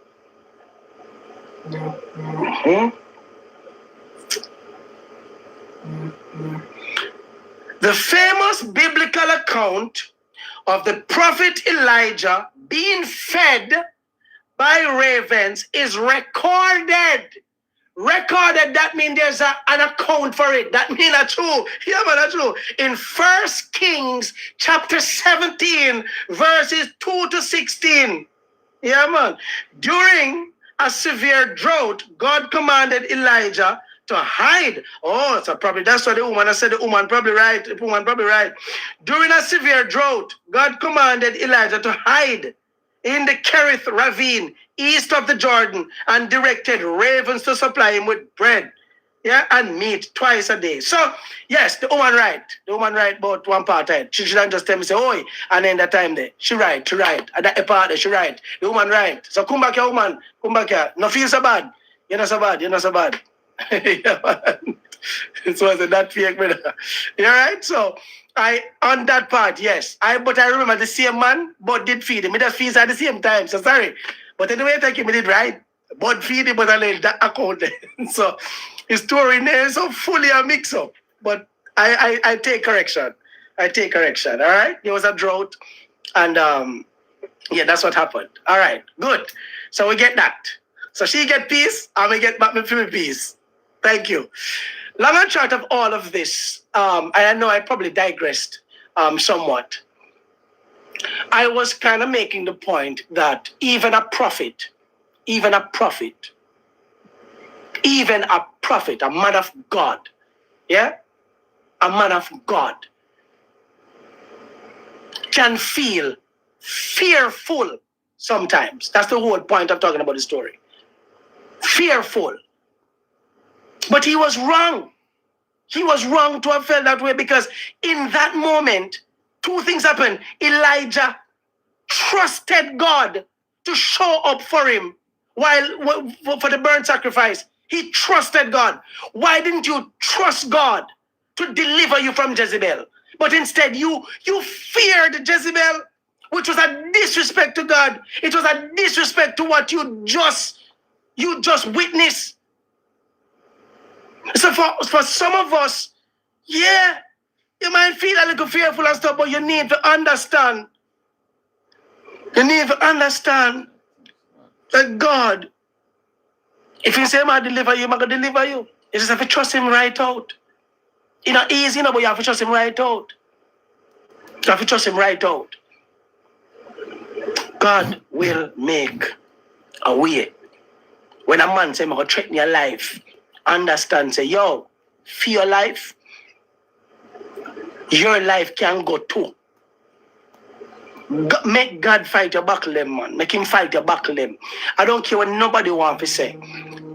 The famous biblical account of the prophet Elijah being fed by ravens is recorded. That means there's an account for it. That means that's true. Yeah, man, that's true. In 1 Kings chapter 17, verses 2 to 16. Yeah, man. During a severe drought, God commanded Elijah to hide. Oh, so probably that's what the woman, I said the woman probably right. The woman probably right. During a severe drought, God commanded Elijah to hide in the Kerith ravine east of the Jordan and directed ravens to supply him with bread, yeah, and meat twice a day. So, yes, the woman right. The woman right about one part of it. She shouldn't just tell me, say, oi, and then that time there. She right. At that part there, she right. The woman right. So come back here, woman. Come back here. No feel so bad. You're not so bad. Yeah, man. It wasn't that fake, brother. You right? So, on that part, yes. But I remember the same man, but did feed him. He just feeds at the same time. So sorry. But anyway, I think he did right. But feed him, but I let that account. So his story there is so fully a mix up. But I take correction. All right. There was a drought. And yeah, that's what happened. All right. Good. So we get that. So she get peace, and we get back my peace. Thank you. Long and short of all of this, I know I probably digressed somewhat, I was kind of making the point that even a prophet, a man of God, yeah, a man of God can feel fearful sometimes. That's the whole point of talking about the story. Fearful. But he was wrong. He was wrong to have felt that way, because in that moment, two things happened. Elijah trusted God to show up for him for the burnt sacrifice. He trusted God. Why didn't you trust God to deliver you from Jezebel? But instead, you feared Jezebel, which was a disrespect to God. It was a disrespect to what you just witnessed. So for some of us, yeah, you might feel a little fearful and stuff, but you need to understand. You need to understand that God, if he say, I'm going to deliver you, I'm going to deliver you. You just have to trust him right out. It's not easy, but you have to trust him right out. You have to trust him right out. God will make a way. When a man say, I'm going to threaten your life, understand, say, yo, for your life can go too. Make God fight your battle, them, man. Make him fight your battle, them. I don't care what nobody wants to say.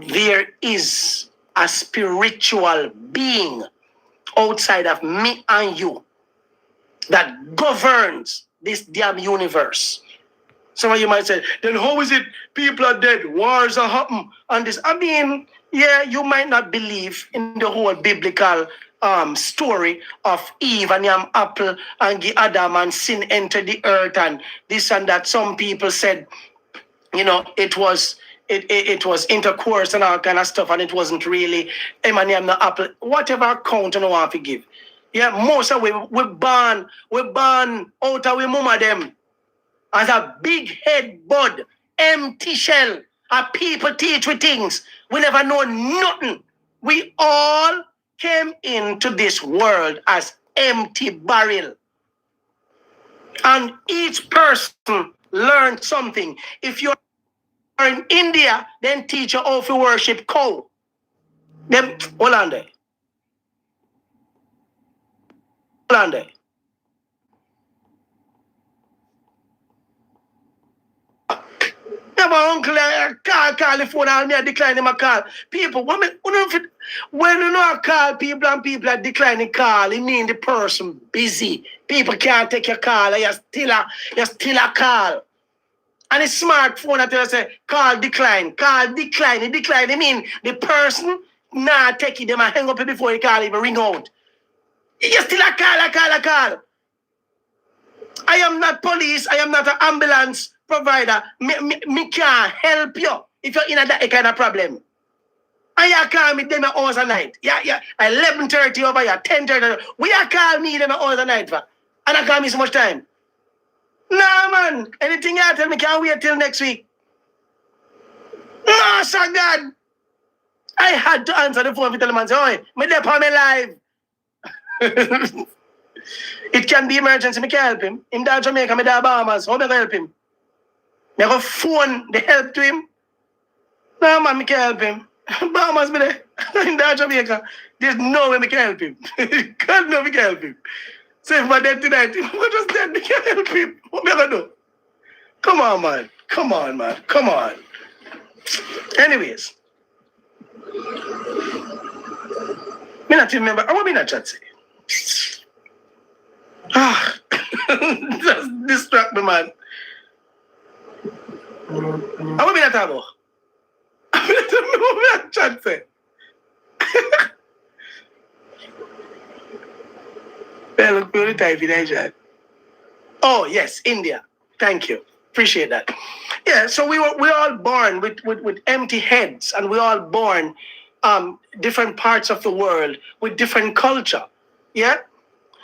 There is a spiritual being outside of me and you that governs this damn universe. Some of you might say, then how is it people are dead, wars are happening, and this? I mean, yeah, you might not believe in the whole biblical story of Eve and Yam apple and Adam and sin entered the earth and this and that. Some people said, you know, it was intercourse and all kind of stuff, and it wasn't really him and Yam the apple. Whatever account you want to give. Yeah, most of we born out of we mama them as a big head bud, empty shell. A people teach we things. We never know nothing. We all came into this world as empty barrel. And each person learned something. If you're in India, then teach you how to worship cow. Then, hold on there. Hold on there. My uncle call the phone and me I decline him a call. People, when you know I call people and people are declining call, it mean the person busy. People can't take your call, you're still a call. And the smartphone that tell you say, call decline. It decline. I mean the person take it, them and hang up before the call even ring out. You still a call. I am not police, I am not an ambulance provider. Me can't help you if you're in that kind of problem. And you call me them hours a night. Yeah. 11:30 over here, 10:30. We are call me them hours a night for. And I call me so much time. Nah, man. Anything you tell me can't wait till next week. No, sir God. I had to answer the phone to tell the man, say, oi, me there for me live. It can be emergency, me can help him. In that Jamaica, me there Bahamas, how me can help him? Me go phone the help to him. No man, me can help him. Bahamas me there. In that Jamaica, there's no way me can help him. God no me can help him. So if my dead tonight, what just dead, me can help him. What me gonna do? Come on, man. Come on. Anyways. Me not even remember. I want me not chat say. Just distract me, man. I want me not talk about. I want me not chat say. Well, look, really type in Asia. Oh yes, India. Thank you. Appreciate that. Yeah, so we're all born with empty heads, and we're all born different parts of the world with different culture. Yeah?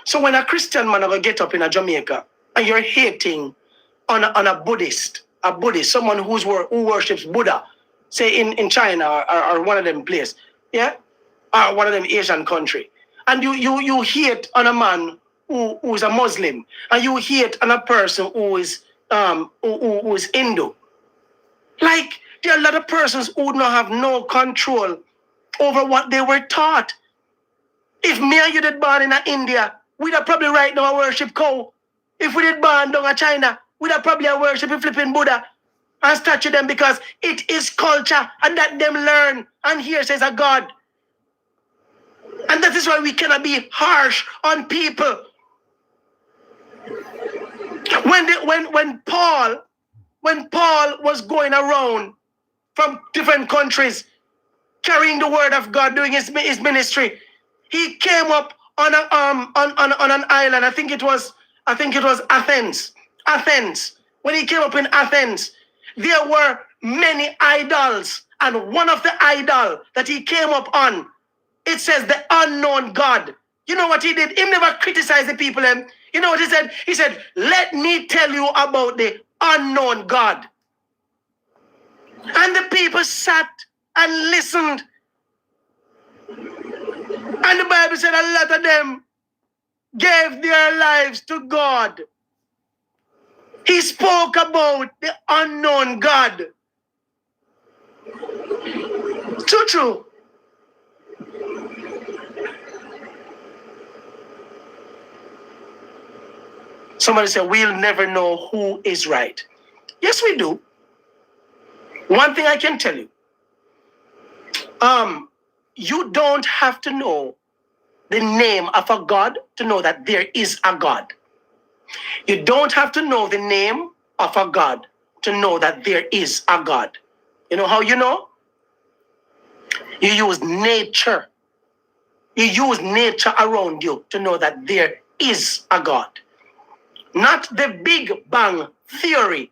So when a Christian man will get up in a Jamaica and you're hating on a Buddhist, someone who worships Buddha, say in China or one of them place, yeah? Or one of them Asian country. And you hate on a man who is a Muslim, and you hate on a person who is Hindu. Like, there are a lot of persons who don't have no control over what they were taught. If me and you did born in India, we'd have probably right now worship cow. If we did born down in China, we'd have probably worship flipping Buddha and statue them, because it is culture and that them learn and here says a God. And that is why we cannot be harsh on people. When Paul was going around from different countries carrying the word of God, doing his ministry, he came up on an island. I think it was Athens. When he came up in Athens, there were many idols, and one of the idol that he came up on, it says the unknown God. You know what he did? He never criticized the people. You know what he said? He said, let me tell you about the unknown God. And the people sat and listened. And the Bible said a lot of them gave their lives to God. He spoke about the unknown God. True. Somebody said, we'll never know who is right. Yes, we do. One thing I can tell you, you don't have to know the name of a God to know that there is a God. You don't have to know the name of a God to know that there is a God. You know how you know? You use nature. You use nature around you to know that there is a God. Not the Big Bang theory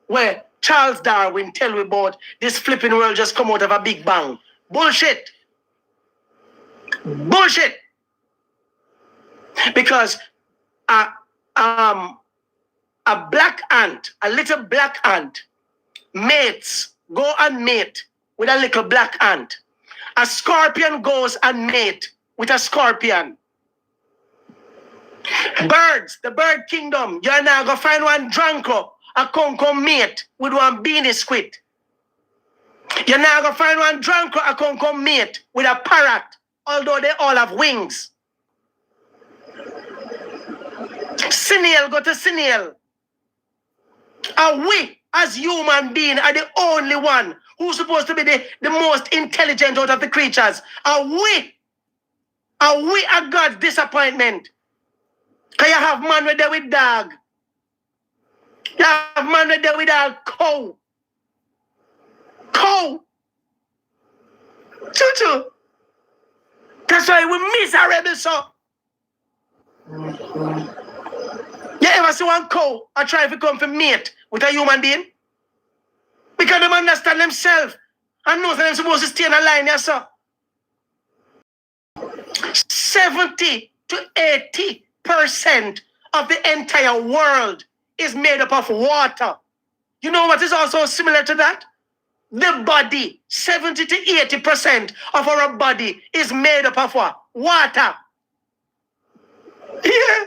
where Charles Darwin tell you about this flipping world just come out of a Big Bang. Bullshit. Bullshit. Because a black ant, a little black ant, go and mate with a little black ant. A scorpion goes and mate with a scorpion. Birds, the bird kingdom, you're now going to find one drunko, a come mate with one beanie squid. You're now going to find one drunko, a come mate with a parrot, although they all have wings. Snail go to snail. And we, as human beings, are the only one who's supposed to be the most intelligent out of the creatures. And we are God's disappointment. Because you have man with there with dog. You have man with there with a cow. Cow. Choo. That's why we miserable, so. You ever see one cow or try to come for mate with a human being? Because they understand themselves and know that they're supposed to stay in a line, yes, sir. 70 to 80% of the entire world is made up of water. You know what is also similar to that? The body, 70 to 80% of our body is made up of what? Water. Yeah,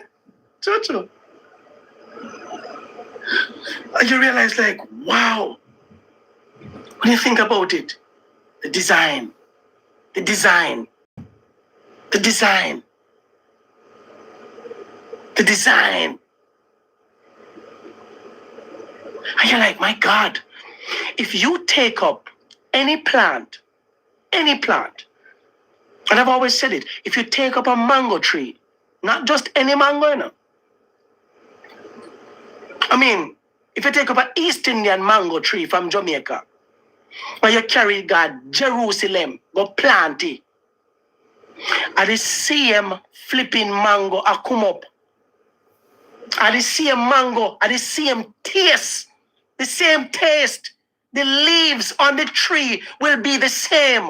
true. And you realize, like, wow. When you think about it, the design. And you're like, my God, if you take up any plant, and I've always said it, if you take up a mango tree, not just any mango, you know. I mean, if you take up an East Indian mango tree from Jamaica, and you carry God Jerusalem, go plant it, and the same flipping mango a come up, and the same mango, and the same taste, the leaves on the tree will be the same.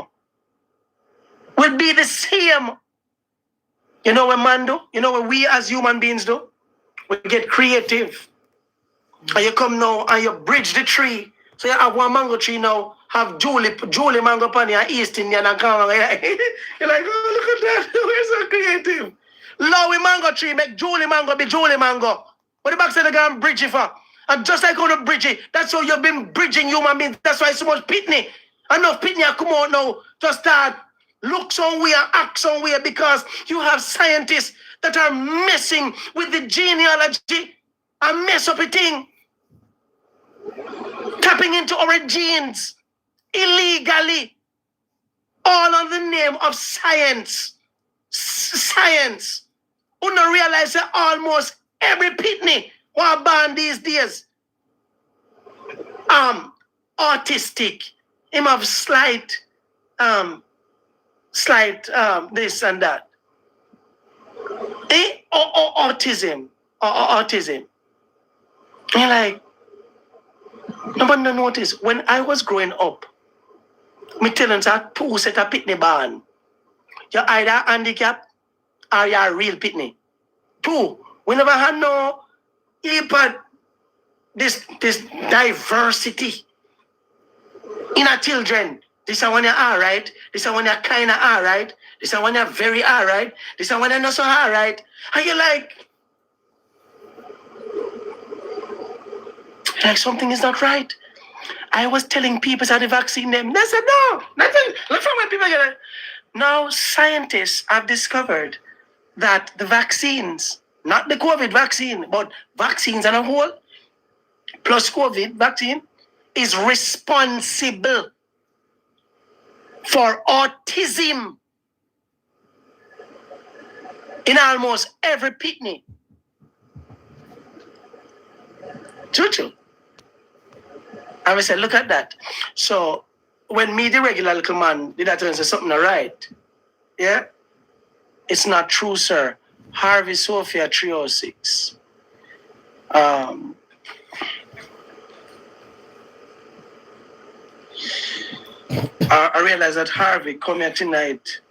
You know what man do? You know what we as human beings do? We get creative. And you come now and you bridge the tree. So you have one mango tree now, have Julie mango upon your East Indian and come. You're like, oh, look at that. We're so creative. Blow a mango tree, make Julie mango be Julie mango. What the back say they gonna bridge it for? And just like how to bridge it, that's how you've been bridging human beings. That's why so much pitney. Enough pitney come out now to start look somewhere, act somewhere, because you have scientists that are messing with the genealogy and mess up a thing. Tapping into our genes illegally. All on the name of science. Science. You don't realize that almost every pitney who born these days autistic. Him have slight this and that. Autism. Autism. And like, nobody notice when I was growing up, me telling you two set of pitney born. You're either handicapped or you're a real pitney. Two, we never had no this diversity in our children. This is when you're alright. This is when you're kinda alright. This is when you're very alright. This is when you're not so alright. And you're like something is not right. I was telling people that the vaccine them. They said no, nothing. Look from where people get it. Now scientists have discovered that the vaccines, not the COVID vaccine, but vaccines as a whole, plus COVID vaccine, is responsible for autism in almost every pitney. True. And we said, look at that. So when me, the regular little man, did that and say something right, yeah? It's not true, sir. Harvey Sophia 306. I realize that Harvey come here tonight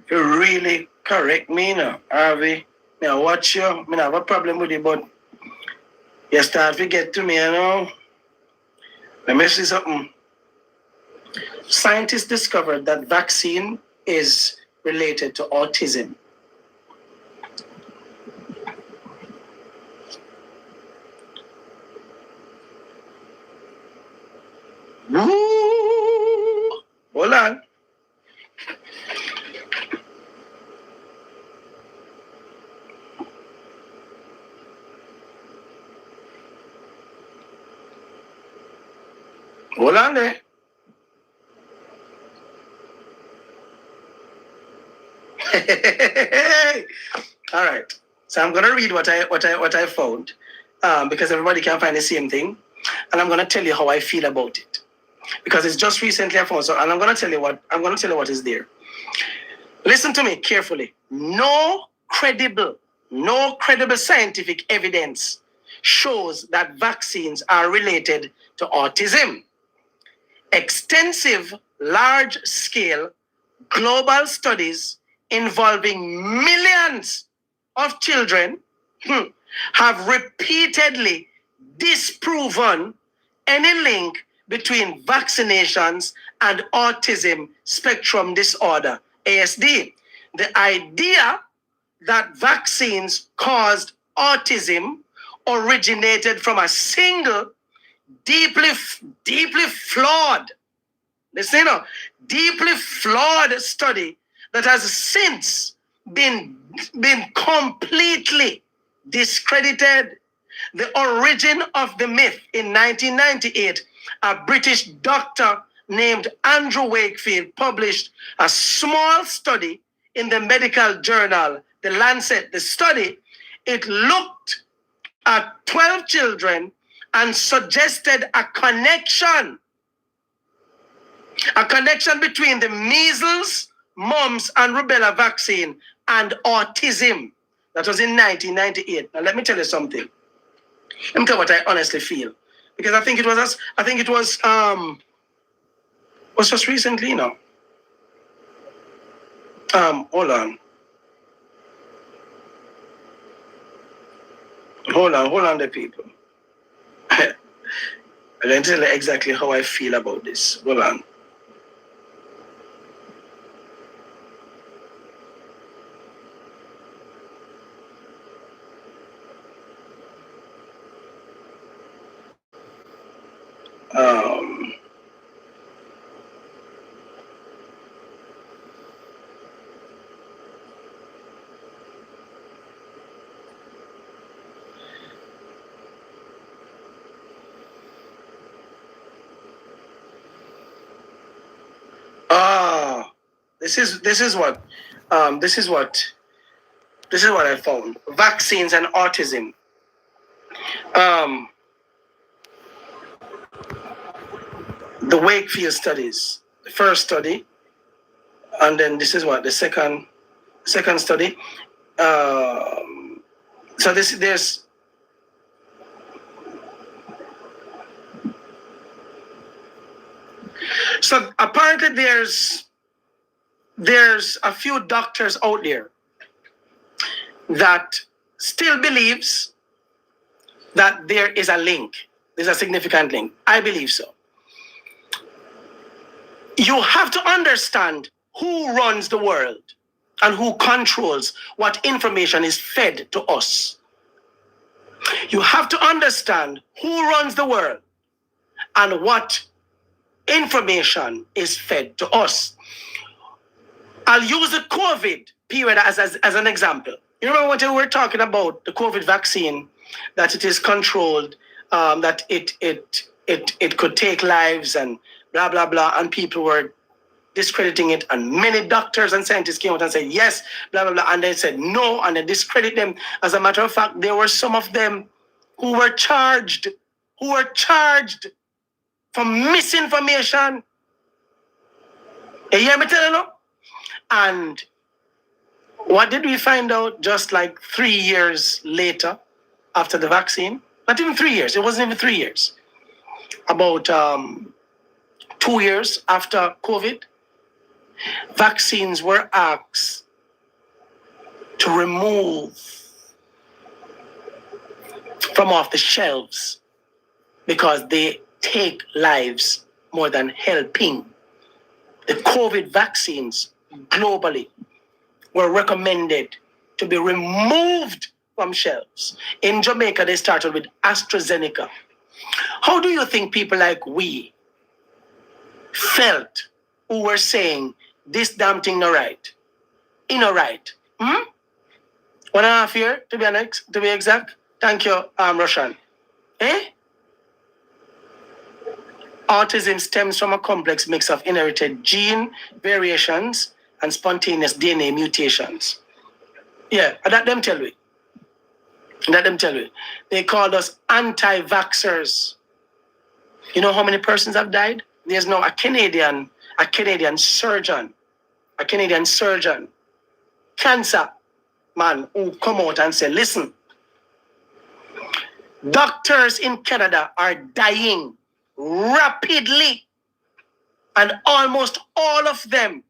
to really correct me, you know. Harvey, me I watch you, me I have a problem with you, but you start to get to me, you know. Let me see something. Scientists discovered that vaccine is related to autism. Woo! Hold on. Hold on there. All right. So I'm gonna read what I found, because everybody can find the same thing, and I'm gonna tell you how I feel about it, because it's just recently I found. So, and I'm gonna tell you what is there. Listen to me carefully. No credible scientific evidence shows that vaccines are related to autism. Extensive, large-scale global studies involving millions of children have repeatedly disproven any link between vaccinations and autism spectrum disorder, ASD. The idea that vaccines caused autism originated from a single deeply flawed, listen, deeply flawed study that has since been completely discredited. The origin of the myth in 1998, a British doctor named Andrew Wakefield published a small study in the medical journal, The Lancet. The study, it looked at 12 children and suggested a connection between the measles, mumps, and rubella vaccine and autism. That was in 1998. Now let me tell you something. Let me tell you what I honestly feel, because I think it was just recently, you know. Hold on, the people. I'm going to tell you exactly how I feel about this. Hold on. This is what I found. Vaccines and autism. The Wakefield studies, the first study, and then this is what the second study. So there's so apparently there's a few doctors out there that still believes that there is a link. There's a significant link. I believe so. You have to understand who runs the world and who controls what information is fed to us. You have to understand who runs the world and what information is fed to us. I'll use the COVID period as an example. You remember when we were talking about the COVID vaccine, that it is controlled, that it could take lives and blah, blah, blah, and people were discrediting it, and many doctors and scientists came out and said, yes, blah, blah, blah, and they said no, and they discredit them. As a matter of fact, there were some of them who were charged for misinformation. You hear me telling you? And what did we find out just like 3 years later after the vaccine? Not even 3 years. It wasn't even 3 years. About 2 years after COVID, vaccines were asked to remove from off the shelves because they take lives more than helping. The COVID vaccines globally were recommended to be removed from shelves. In Jamaica, they started with AstraZeneca. How do you think people like we felt who were saying this damn thing no right? In a right. 1.5 years, to be exact. Thank you, Roshan. Autism stems from a complex mix of inherited gene variations and spontaneous DNA mutations. Yeah, that them tell me. They called us anti-vaxxers. You know how many persons have died? There's now a Canadian surgeon, cancer man, who come out and say, listen, doctors in Canada are dying rapidly, and almost all of them,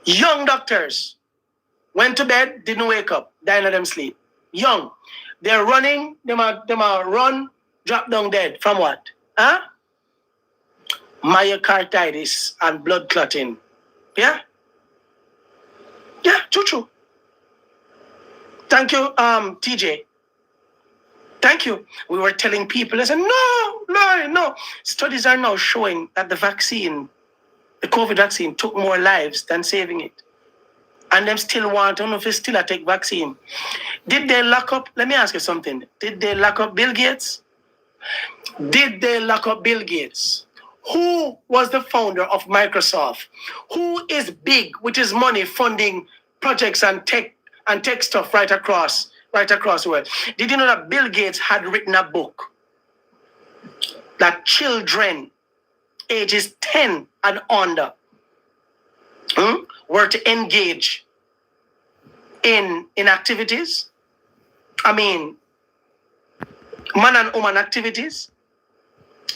young doctors, went to bed, didn't wake up, dying of them sleep. Young. They're running, they might run, drop down dead. From what? Myocarditis and blood clotting. Yeah? Yeah, true. Thank you, TJ. Thank you. We were telling people, I said, no. Studies are now showing that the COVID vaccine took more lives than saving it. And them still want, I don't know if they still take vaccine. Did they lock up, let me ask you something. Did they lock up Bill Gates? Who was the founder of Microsoft? Who is big with his money funding projects and tech stuff right across the world? Did you know that Bill Gates had written a book that children ages 10 and under were to engage in activities? I mean, man and woman activities,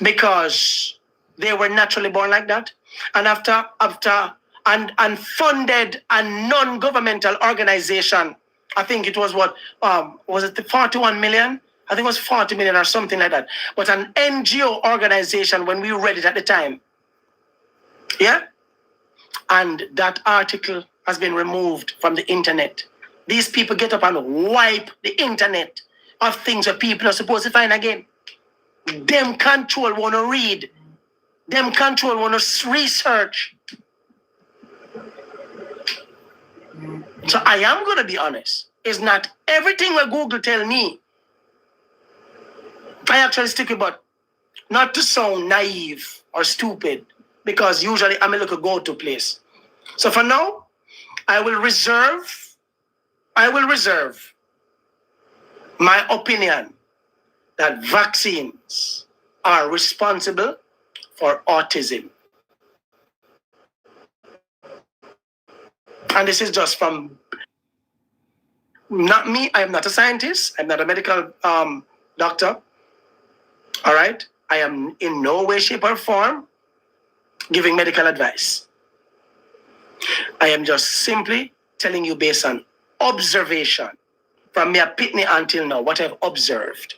because they were naturally born like that. And and funded a non-governmental organization. I think it was was it the 41 million? I think it was 40 million or something like that. But an NGO organization when we read it at the time. Yeah? And that article has been removed from the internet. These people get up and wipe the internet of things that people are supposed to find again. Them control want to read. Them control want to research. So I am going to be honest. It's not everything that Google tell me. I actually stick with, but not to sound naive or stupid, because usually I'm a little go-to place. So for now, I will reserve my opinion that vaccines are responsible for autism. And this is just from, not me, I'm not a scientist, I'm not a medical doctor, all right? I am in no way, shape, or form giving medical advice. I am just simply telling you based on observation from mere pitney until now, what I've observed.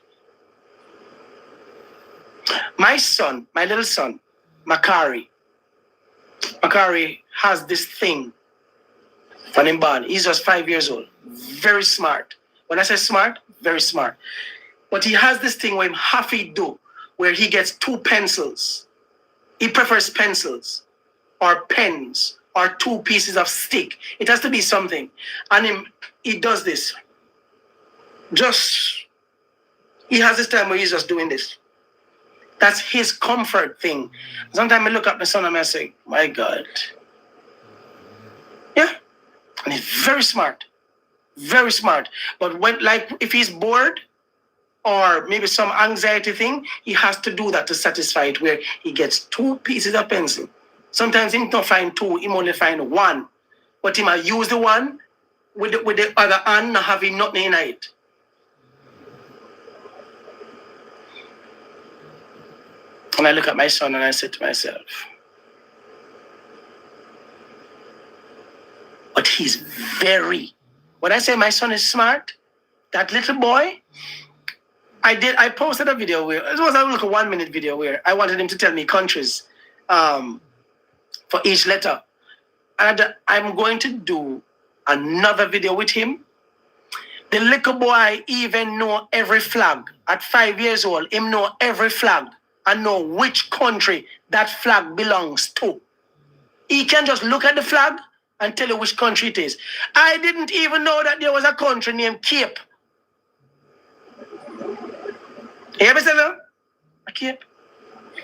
My son, my little son, Makari has this thing from him born. He's just 5 years old. Very smart. When I say smart, very smart. But he has this thing where him happy do, where he gets 2 pencils. He prefers pencils or pens or 2 pieces of stick. It has to be something. And he does this. He has this time where he's just doing this. That's his comfort thing. Sometimes I look at my son and I say, my God. Yeah. And he's very smart. Very smart. But when, like, if he's bored or maybe some anxiety thing, he has to do that to satisfy it, where he gets 2 pieces of pencil. Sometimes he don't find 2, he only find 1. But he might use the one with the other hand, not having nothing in it. And I look at my son and I say to myself, but he's when I say my son is smart, that little boy, I posted a video where, it was like a 1-minute video where I wanted him to tell me countries for each letter. And I'm going to do another video with him. The little boy even know every flag. At 5 years old, him know every flag and know which country that flag belongs to. He can just look at the flag and tell you which country it is. I didn't even know that there was a country named Cape. You ever said that? A Cape?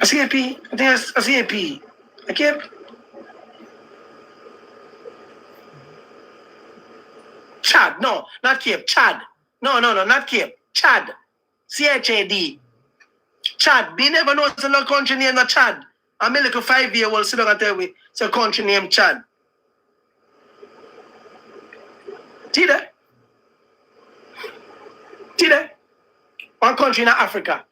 A CAP? I think it's a CAP. A Cape? Chad. No, not Cape. Chad. No, not Cape. Chad. CHAD. Chad. We never know it's a country named Chad. I'm a little 5-year-old sit down and tell me it's a country named Chad. See that? One country in Africa.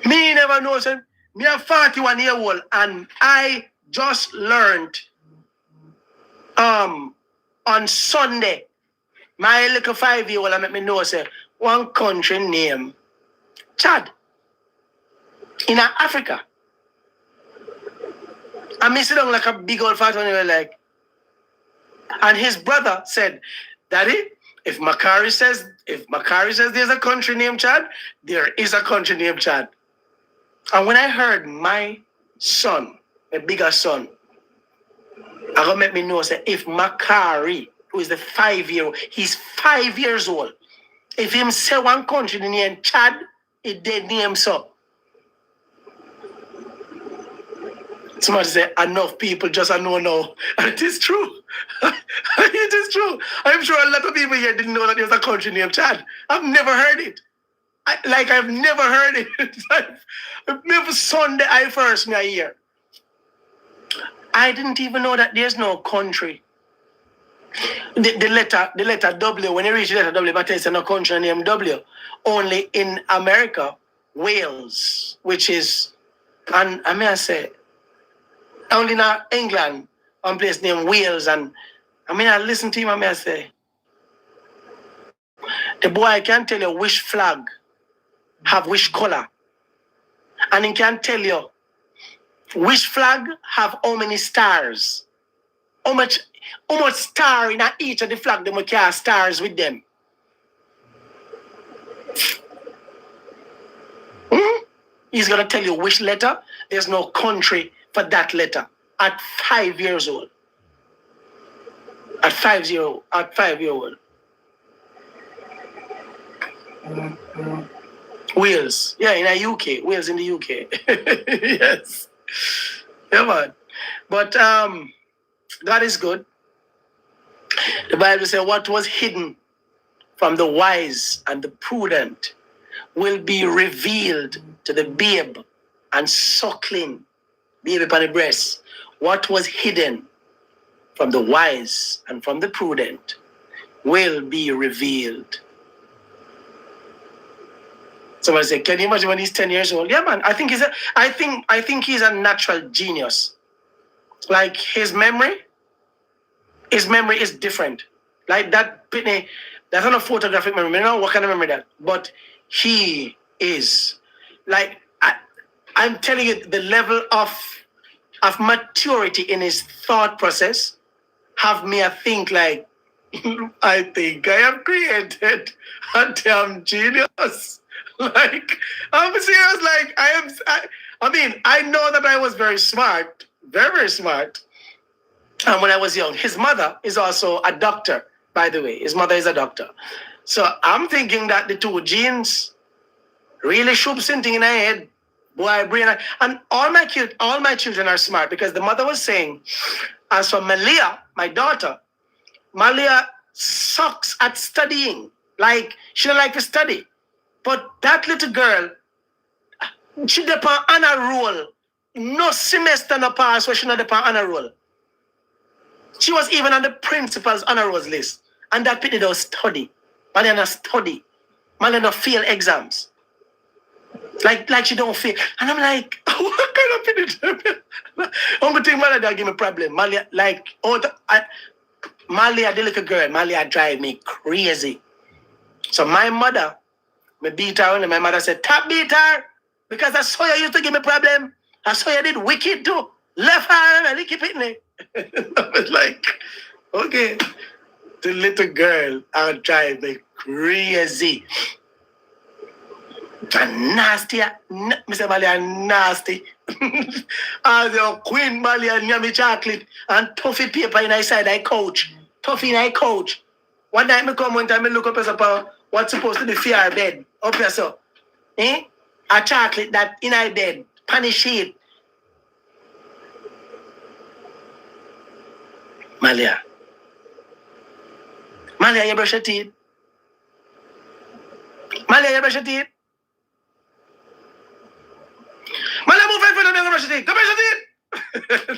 Me never know, sir. Me a 41-year-old and I just learned on Sunday, my little 5-year-old, I make me know, say, one country named Chad in Africa. And me sit down like a big old fat one, like, and his brother said, Daddy, if Makari says there's a country named Chad, there is a country named Chad. And when I heard my son, my bigger son, I gonna make me know, say, if Makari, who is the 5-year-old, he's 5 years old. If him say one country named Chad, it did name so. Somebody say, enough people just know now. And it is true. It is true. I'm sure a lot of people here didn't know that there was a country named Chad. I've never heard it. I've never heard it. Maybe Sunday I first me hear. I didn't even know that there's no country. The letter W, when you reach the letter W, but it's no country named W. Only in America, Wales, which is, and I may say, only in England, one place named Wales. And I mean, I listen to him, I may say, the boy can tell you which flag have which color. And he can tell you which flag have how many stars. How much star in each of the flag, they carry stars with them. He's going to tell you which letter. There's no country for that letter at 5 years old. At 5 years old. Wales. Yeah, in the UK. Wales in the UK. Yes. Yeah, man. But God is good. The Bible says what was hidden from the wise and the prudent will be revealed to the babe and suckling, baby upon the breast. What was hidden from the wise and from the prudent will be revealed. Somebody said, can you imagine when he's 10 years old? Yeah, man. I think he's a natural genius. Like his memory is different. Like that Pitney, that's not a photographic memory. I don't know what kind of memory that, but he is like I'm telling you, the level of maturity in his thought process have me think like I think I have created a damn genius. Like I'm serious. Like I mean, I know that I was very smart, very smart. And when I was young, his mother is also a doctor, by the way. His mother is a doctor. So I'm thinking that the two genes really should something in her head. Boy, brain. And all my children are smart because the mother was saying, as for Malia, my daughter, Malia sucks at studying. Like, she don't like to study. But that little girl, she depend on a roll. No semester no pass where she not depend on a roll. She was even on the principal's honor rolls list. And that pity don't study. Malia not study. Malia not fail exams. Like she don't fail. And I'm like, what kind of pity? Only thing Malia that give me problem. Malia, like, Malia, the little girl, Malia drive me crazy. So my mother, me beat her and my mother said, tap beat her. Because I saw you used to give me problem. I saw you did wicked too. Left her and keep hitting me. I was like, okay. The little girl, I'll drive me crazy. And nasty, Mr. Malia, nasty. As your queen Malia, yummy chocolate, and toffee paper in my side, I coach. Toffee in I coach. One night I come, one time I look up as a what's supposed to be fear bed. Up here, so. A chocolate that in I bed, punish sheet. Malia, you brush your teeth. Malia, you brush your teeth. Malia, move in front of me and brush your teeth. Go brush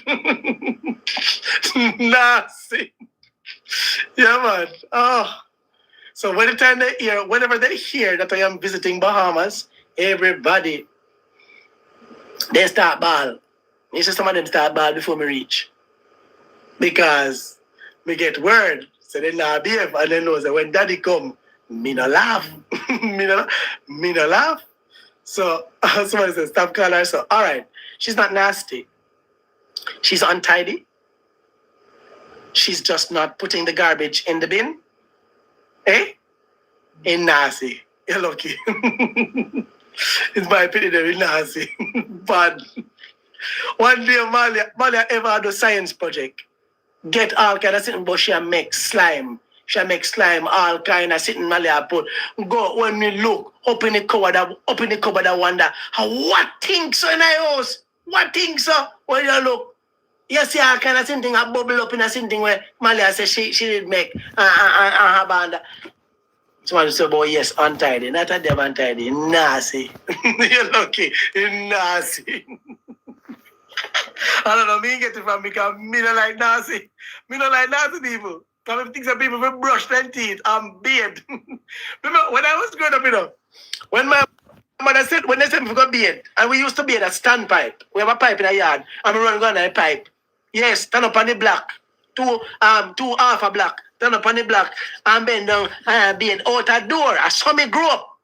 your teeth. Nasty. Yeah, man. Oh. So whenever they hear that I am visiting Bahamas, everybody, they start ball. It's just some of them start ball before me reach. Because me get word, so they not behave, and they know that when daddy come, me no laugh. me no laugh. So somebody says, stop calling her. So, all right, she's not nasty. She's untidy. She's just not putting the garbage in the bin. Eh? Ain't nasty. You're lucky. It's my pity they're nasty. But one day Malia ever had a science project. Get all kind of sitting, but she make slime. She make slime, all kind of sitting Malia put. Go when we look up in the cupboard, I wonder what things so in the house? What things so? When you look, you see all kind of thing a bubble up in a thing where Malia says she did make her band. Someone say, boy, yes, untidy. Not a damn untidy. Nasty. You're lucky. Nasty. I don't know, me get it from because me don't like nasty. Me don't like nasty people. Because things that people will brush their teeth and beard. Remember, when I was growing up, when my mother said, when they said we got beard, and we used to beard a standpipe. We have a pipe in a yard, and we run on a pipe. Yes, stand up on the block. Two half a block. Stand up on the block and bend down and beard out a door. I saw me grow up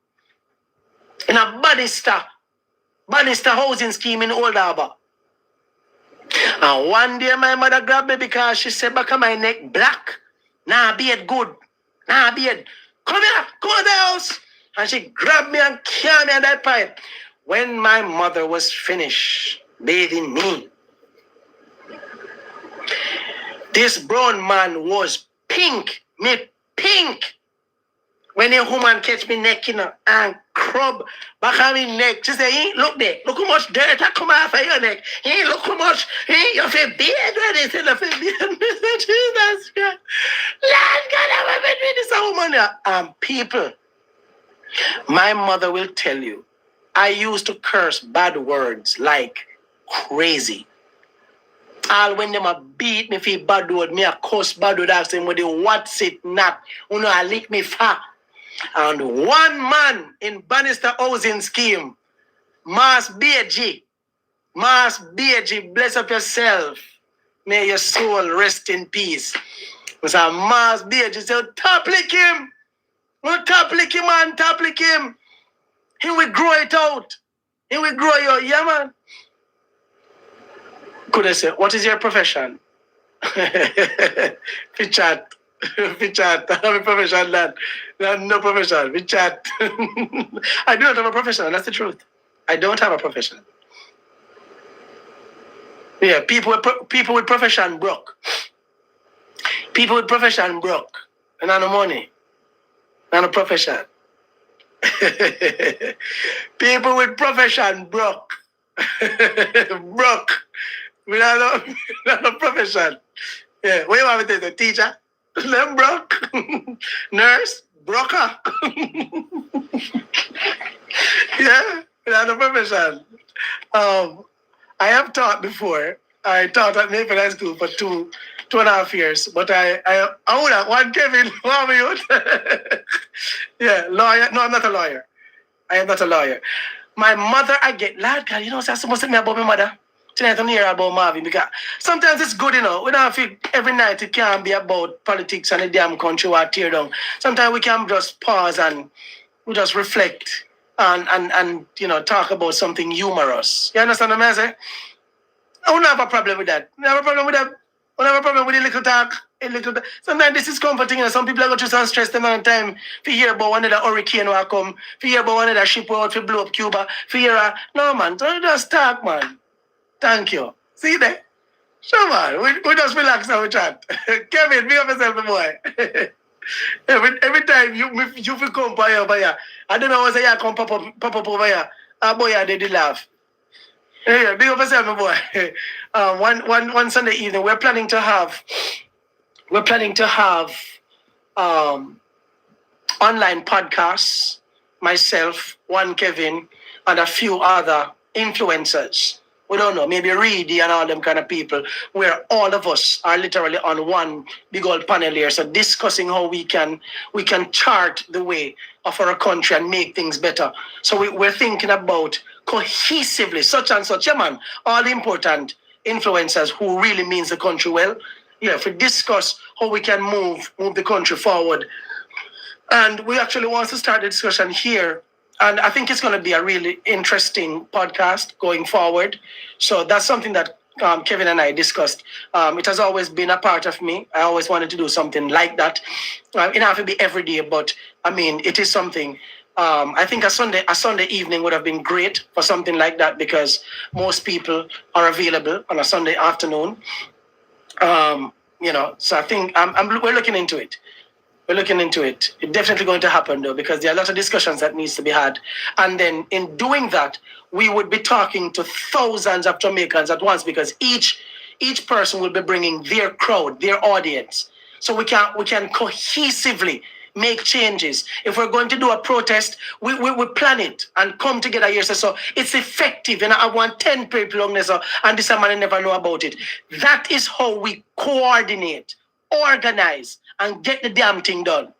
in a Bannister housing scheme in Old Harbour. And one day my mother grabbed me because she said back on my neck black. Nah, beard good. Nah, beard. Come here, come to the house. And she grabbed me and carried me on that pipe. When my mother was finished bathing me, this brown man was pink. Me pink. When a woman catch me neck, and scrub back on my neck. She said, hey, look there. Look how much dirt that come off of your neck. Hey, look how much, hey, you feel beard ready. Say, you feel beard. Jesus Christ. Lord God, I'm been with this woman. People, my mother will tell you, I used to curse bad words like crazy. All when them a beat me for bad word, me a cuss bad word, ask them whether what's it not. You know, I lick me fat. And one man in Bannister housing scheme, Mas BG, bless up yourself. May your soul rest in peace. So Mas BG said, top lick him. Top lick him, man, top lick him. He will grow it out. He will grow it out. Yeah, man. Could I say, what is your profession? We chat. We chat. I have a profession, lad. No profession. We chat. I do not have a profession. That's the truth. I don't have a profession. Yeah, people with profession broke. People with profession broke. And not no money. Not a profession. People with profession broke. Broke. We don't have a profession. Yeah, what do you want me to do? Teacher? Them broke. Nurse? Broker. Yeah, we don't have a profession. I have taught before. I taught at Maple High School for two and a half years. But I would have one Kevin. Yeah, lawyer. No, I'm not a lawyer. I am not a lawyer. My mother, I get, Lord God, you know, so I'm supposed to tell me about my mother. Tonight I'm here about Marvin because sometimes it's good, you know. We don't feel every night it can't be about politics and the damn country or tear down. Sometimes we can just pause and we just reflect and you know, talk about something humorous. You understand what I'm saying? I don't have a problem with that. I don't have a problem with that. I don't have a problem with a little talk. Sometimes this is comforting. You know, some people are going through some stress them on time. If you hear about one of the hurricane will come, if you hear about one of the ship will out to blow up Cuba, if you hear no man, don't just talk, man. Thank you. See there? Sure, man. We just relax and we chat. Kevin, be up yourself, boy. every time you feel come over here, I don't know what say you come pop up over here. Boy, I did laugh. Yeah, big up yourself, boy. One Sunday evening, we're planning to have online podcasts. Myself, one Kevin, and a few other influencers. We don't know, maybe Reedy and all them kind of people, where all of us are literally on one big old panel here, so discussing how we can chart the way of our country and make things better. So we're thinking about cohesively, such and such, yeah man, all the important influencers who really means the country well. Yeah, if we discuss how we can move the country forward. And we actually want to start the discussion here. And I think it's going to be a really interesting podcast going forward. So that's something that Kevin and I discussed. It has always been a part of me. I always wanted to do something like that. It doesn't have to be every day, but I mean, it is something. I think a Sunday evening would have been great for something like that because most people are available on a Sunday afternoon. You know, so I think we're looking into it. We're looking into it. It's definitely going to happen though, because there are a lot of discussions that needs to be had. And then in doing that, we would be talking to thousands of Jamaicans at once because each person will be bringing their crowd, their audience. So we can cohesively make changes. If we're going to do a protest, we plan it and come together here. So it's effective. And I want 10 people on this, and this man never know about it. That is how we coordinate, organize, and get the damn thing done.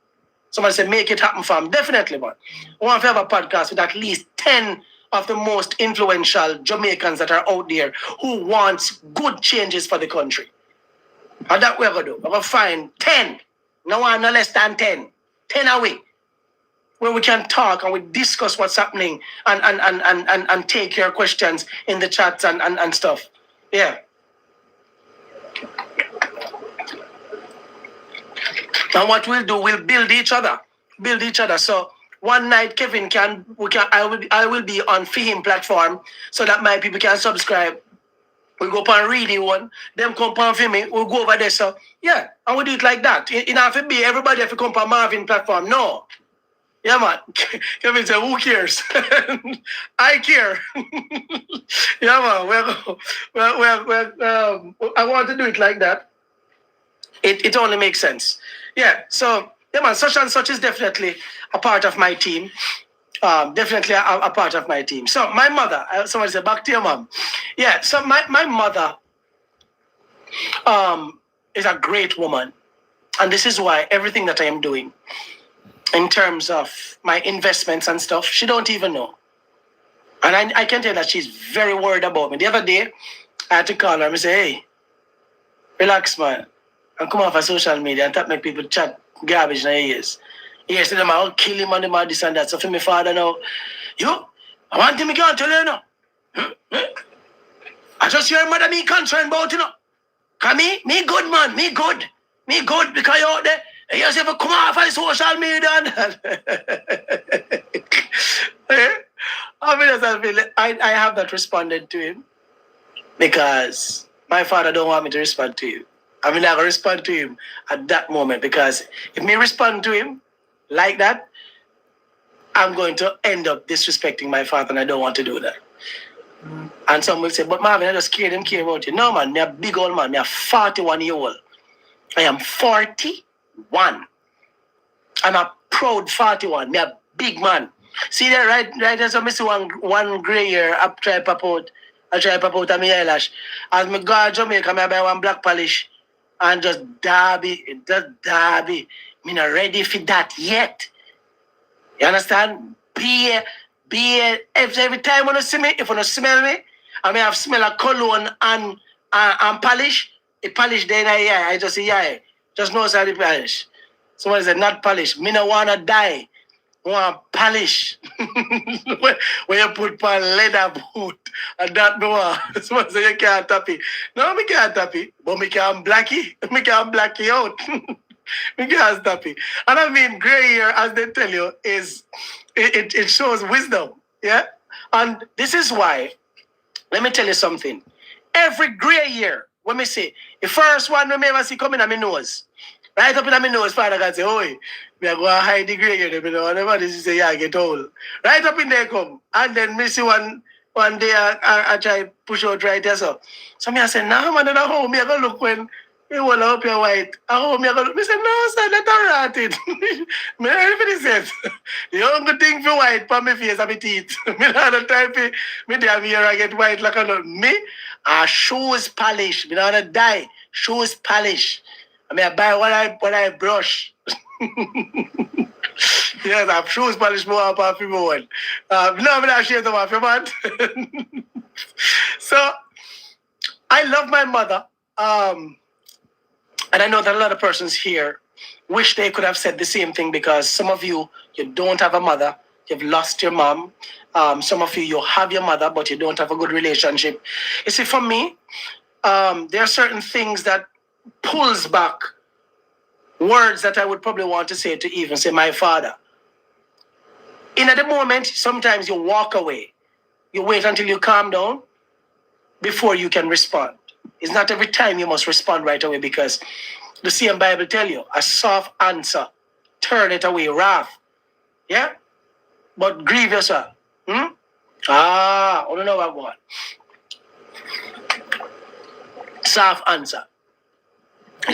Somebody say, make it happen, fam. Definitely, man. I want to have a podcast with at least 10 of the most influential Jamaicans that are out there who wants good changes for the country. And that we're going to do. We're going to find 10. No one, no less than 10. 10 away. Where we can talk and we discuss what's happening and take your questions in the chats and stuff. Yeah. And what we'll do, we'll build each other. So one night, Kevin I will be on Fihim platform so that my people can subscribe. We go up and read it one. Them come on for me. We'll go over there. So yeah, and we do it like that. It have to be everybody have to come on Marvin platform. No. Yeah, man. Kevin said, who cares? I care. Yeah, man. I want to do it like that. It only makes sense. Yeah, so, yeah, man, such and such is definitely a part of my team. Definitely a part of my team. So, my mother, somebody said, back to your mom. Yeah, so my mother is a great woman. And this is why everything that I am doing in terms of my investments and stuff, she don't even know. And I can tell that she's very worried about me. The other day, I had to call her and say, hey, relax, man. And come off of social media and make people chat garbage in your ears. Yes, them I'll kill him and them all this and that. So for my father now, I want him to tell you now. I just hear mother me concerned about, Cause me good, man, me good. Me good because you out there. You just ever come off of social media and I have not responded to him because my father don't want me to respond to you. I mean, I will respond to him at that moment because if me respond to him like that, I'm going to end up disrespecting my father and I don't want to do that. And some will say, but Marvin, I just care about you. No, man, me a big old man. Me a 41-year-old. I am 41. I'm a proud 41. Me a big man. See that right there, so I see one grey hair up try pop out. I try pop out of my eyelash. As me go to Jamaica, I buy one black polish and just dabby. Me not ready for that yet. You understand? Every time when you see me, if you smell me, I may have smell of cologne and polish. A polish then I just say yeah. Just know how the polish. Somebody said not polish. Me no wanna die. I want polish. when you put on leather boot and that no one. Somebody say you can't tap it. No, me can't tap it. But me can blacky. Me can blacky out. Me can't tap it. And I mean grey hair, as they tell you, is it shows wisdom. Yeah? And this is why, let me tell you something. Every grey hair, when me say, the first one when me ever see coming on my nose, right up in my nose, father can say, oh, me are going to hide the grey hair. Whenever this say, yeah, get old. Right up in there come. And then me see one day I try push out right there. So me I say, nah, man, I don't know. Me I go look when you will up your white. I hope me I go look. Me say, no, sir, let her rot it. Me everybody says, the only thing for white for my face and my teeth. Me not the time for me damn hair I get white like a lot. Me, shoes polish. Me not die. Shoes polish. I mean, I buy what I brush. Yes, I have shoes polish more up off people one. No, I'm not ashamed of off your man. So, I love my mother. And I know that a lot of persons here wish they could have said the same thing because some of you don't have a mother. You've lost your mom. Some of you have your mother, but you don't have a good relationship. You see, for me, there are certain things that pulls back words that I would probably want to say to even say my father. In at the moment, sometimes you walk away. You wait until you calm down before you can respond. It's not every time you must respond right away because the same Bible tell you, a soft answer, turn it away, wrath. Yeah? But grieve yourself. I don't know what I want. Soft answer.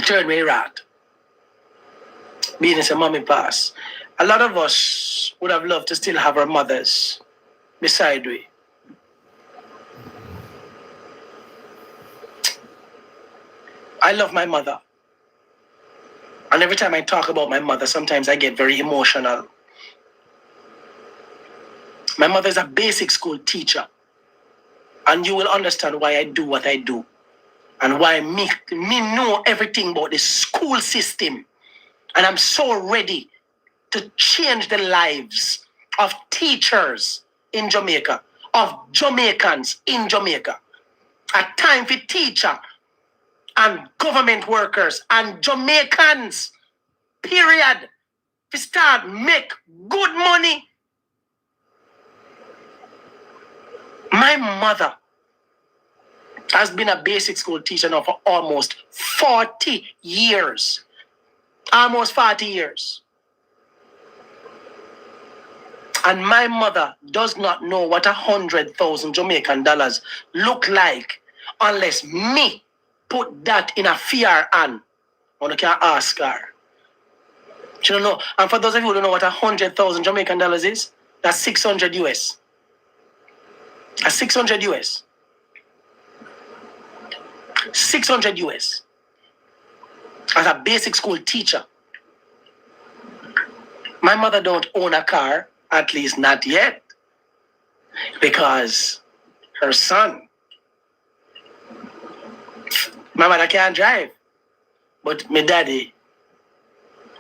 Turn away, wrath. Being as a mommy pass. A lot of us would have loved to still have our mothers beside we. I love my mother. And every time I talk about my mother, sometimes I get very emotional. My mother is a basic school teacher. And you will understand why I do what I do. And why me know everything about the school system. And I'm so ready to change the lives of teachers in Jamaica, of Jamaicans in Jamaica. A time for teacher and government workers and Jamaicans, period, to start make good money. My mother has been a basic school teacher now for almost 40 years. Almost 40 years. And my mother does not know what $100,000 Jamaican dollars look like unless me put that in a Fyah hand. I can ask her. She don't know. And for those of you who don't know what $100,000 Jamaican dollars is, that's 600 US. That's 600 US. 600 US. As a basic school teacher. My mother don't own a car, at least not yet, because her son, my mother can't drive, but my daddy,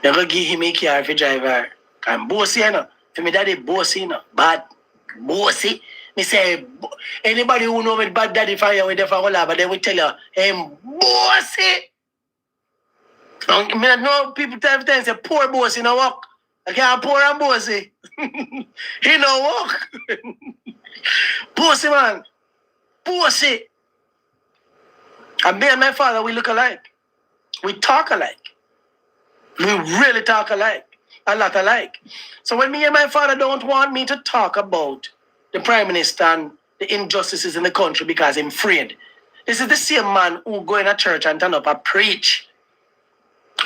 they go give him a car if he drive her. I'm bossy, you know. For my daddy, bossy, you know. Bad, bossy. Me say, anybody who know with bad daddy fire with the family, but they will tell you, I'm bossy. I know people time say poor bossy no work. I can't pour and bossy. He no work. Bossy man. Bossy. And me and my father, we look alike. We talk alike. We really talk alike. A lot alike. So when me and my father don't want me to talk about the Prime Minister and the injustices in the country because I'm afraid. This is the same man who go in a church and turn up and preach.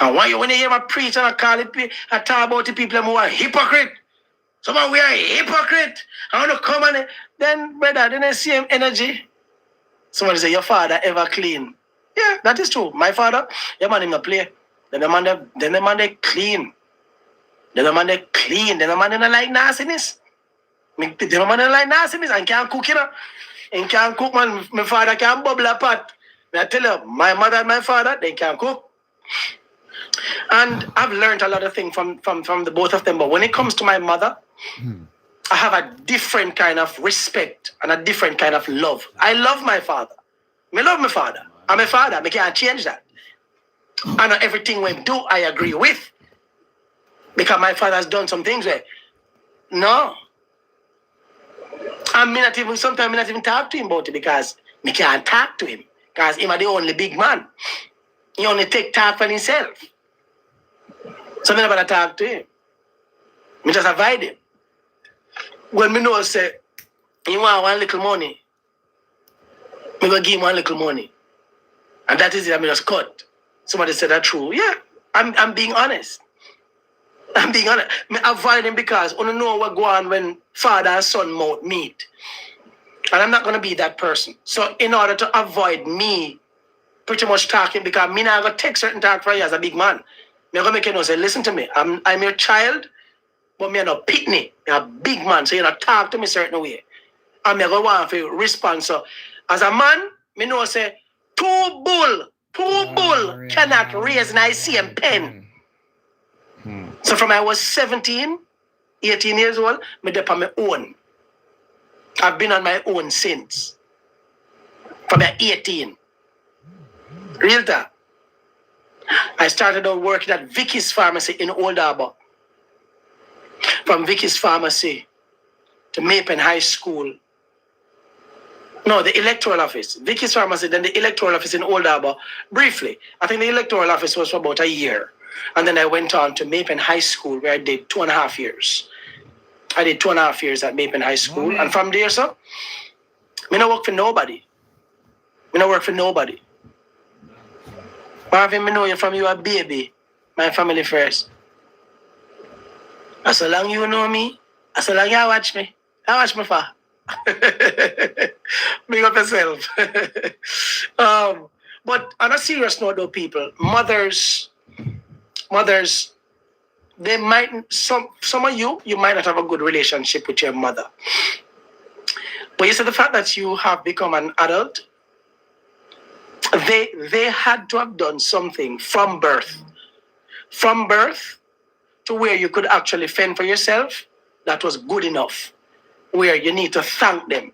And when you hear me preach and I call it, I talk about the people who are hypocrite. Someone we are hypocrite. I want to come and then, brother, then I see him energy. Somebody say, your father ever clean? Yeah, that is true. My father, your man in the play. Then the man they clean. Then the man they clean. Then the man in like nastiness. The man in like nastiness and can't cook, you know. And can't cook, man. My father can't bubble a pot. I tell you, my mother and my father, they can't cook. And I've learned a lot of things from the both of them. But when it comes to my mother, I have a different kind of respect and a different kind of love. I love my father. I love my father. I'm a father. I can't change that. And everything we do, I agree with. Because my father has done some things where, no. And sometimes I not even talk to him about it because I can't talk to him. Because he's the only big man. He only take talk for himself. So I never talk to him. I just avoid him. When me know say, he want one little money, I go give him one little money. And that is it, I just cut. Somebody said that true. Yeah, I'm being honest. I'm being honest. I avoid him because I don't know what go on when father and son mouth meet. And I'm not going to be that person. So in order to avoid me pretty much talking, because me not going to take certain talk for you as a big man. I'm going to make you know, say, listen to me. I'm your child, but me not pitney. I'm a big man, so you not talk to me certain way. I'm going to want to respond. So as a man, me know say, two bull cannot raise an same pen. So from I was 17, 18 years old, me dep on my own. I've been on my own since. From 18. Real talk. I started out working at Vicky's Pharmacy in Old Harbour. From Vicky's Pharmacy to Mapen High School. No, the electoral office. Vicky's Pharmacy, then the electoral office in Old Harbour. Briefly, I think the electoral office was for about a year. And then I went on to Mapen High School where I did 2.5 years. I did 2.5 years at Mapen High School. And from there, sir, I don't work for nobody. I don't work for nobody. Marvin, I know you from you a baby. My family first. As so long you know me, as so long you watch me. I watch me for. Big up yourself. But on a serious note though, people, mothers, they might, some of you might not have a good relationship with your mother. But you see the fact that you have become an adult, they had to have done something from birth to where you could actually fend for yourself. That was good enough, where you need to thank them.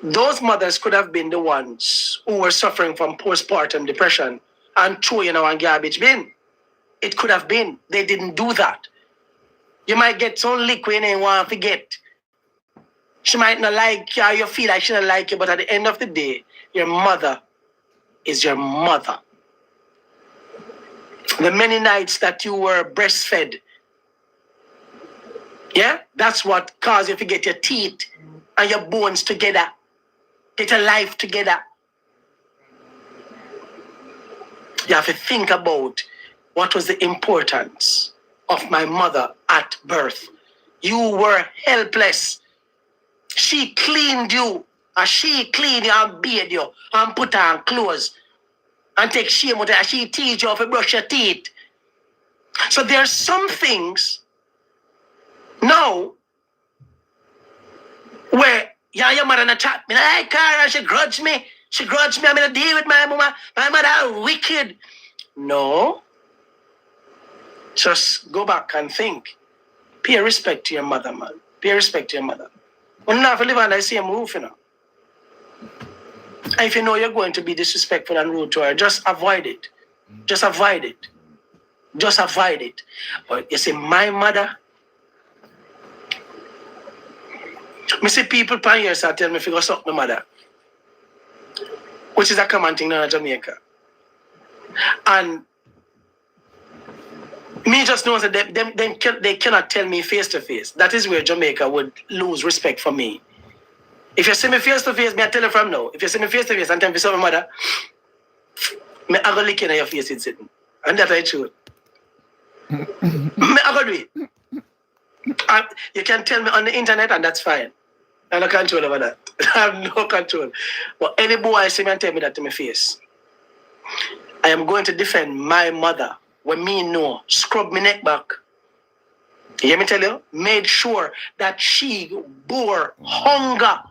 Those mothers could have been the ones who were suffering from postpartum depression and throw you in garbage bin. It could have been. They didn't do that. You might get some liquid and want to forget. She might not like you, or you feel like she don't like you, but at the end of the day, your mother is your mother. The many nights that you were breastfed, Yeah? That's what causes you to get your teeth and your bones together. Get your life together. You have to think about what was the importance of my mother at birth. You were helpless. She cleaned you. And she cleaned you and bathed you and put on clothes. And take shame out of it. She teach you how to brush your teeth. So there are some things now where your mother not chat me. I care, she grudge me. She grudge me. I'm gonna deal with my mama. My mother wicked. No. Just go back and think. Pay respect to your mother, man. Pay respect to your mother. You don't have to live under the same roof, you know. And if you know you're going to be disrespectful and rude to her, just avoid it. Just avoid it. Just avoid it. But you see, my mother, I see people pan here start tell me if you go suck my mother, which is a common thing in Jamaica. And me just know that they cannot tell me face to face. That is where Jamaica would lose respect for me. If you see me face to face, me I tell you from now. If you see me face to face and tell me so my mother, me I go lick in your face it's sitting. And that I true. Me I go do it. You can tell me on the internet and that's fine. I have no control over that. I have no control. But any boy I see me and tell me that to my face, I am going to defend my mother when me know, scrub my neck back. You hear me tell you? Made sure that she bore hunger.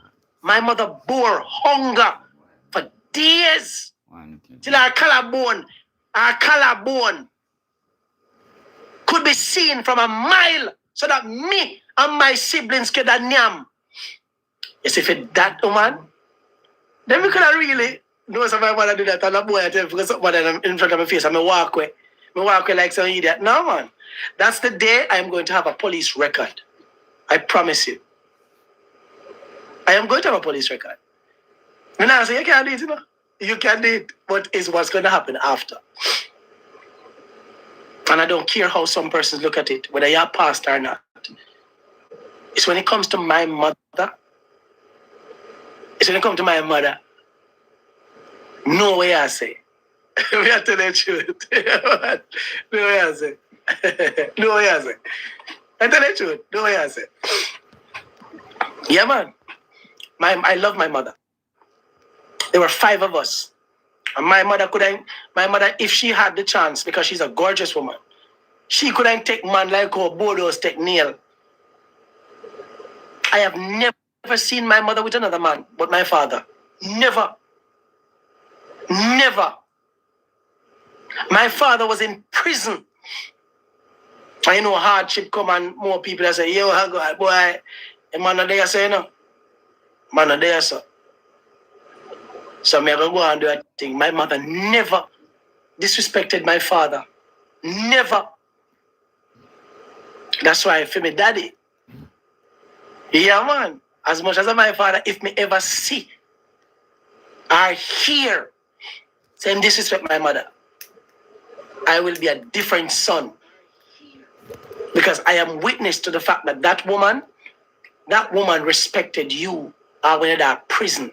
My mother bore hunger for days. Till her collarbone could be seen from a mile so that me and my siblings could have nyam. You see, for that woman, then we could have really know if my mother do that and a boy I tell me because somebody in front of my face and I walk away. I walk away like some idiot. No, man. That's the day I am going to have a police record. I promise you. I am going to have a police record. And I say, you can't do it, you know. You can do it, but it's what's going to happen after. And I don't care how some persons look at it, whether you're a pastor or not. It's when it comes to my mother. It's when it comes to my mother. No way I say. We are telling the truth. No way I say. No way I say. I tell the truth. No way I say. Yeah, man. I love my mother. There were 5 of us. And my mother, if she had the chance, because she's a gorgeous woman, she couldn't take man like how Bodos take Neil. I have never seen my mother with another man but my father. Never. Never. My father was in prison. I know hardship come and more people that say, yo, boy, a man there, say, you know. Man there, sir. So I'm going to go and do a thing. My mother never disrespected my father. Never. That's why for me daddy, yeah, man, as much as my father, if me ever see or hear saying disrespect my mother, I will be a different son. Because I am witness to the fact that that woman respected you when you're at prison.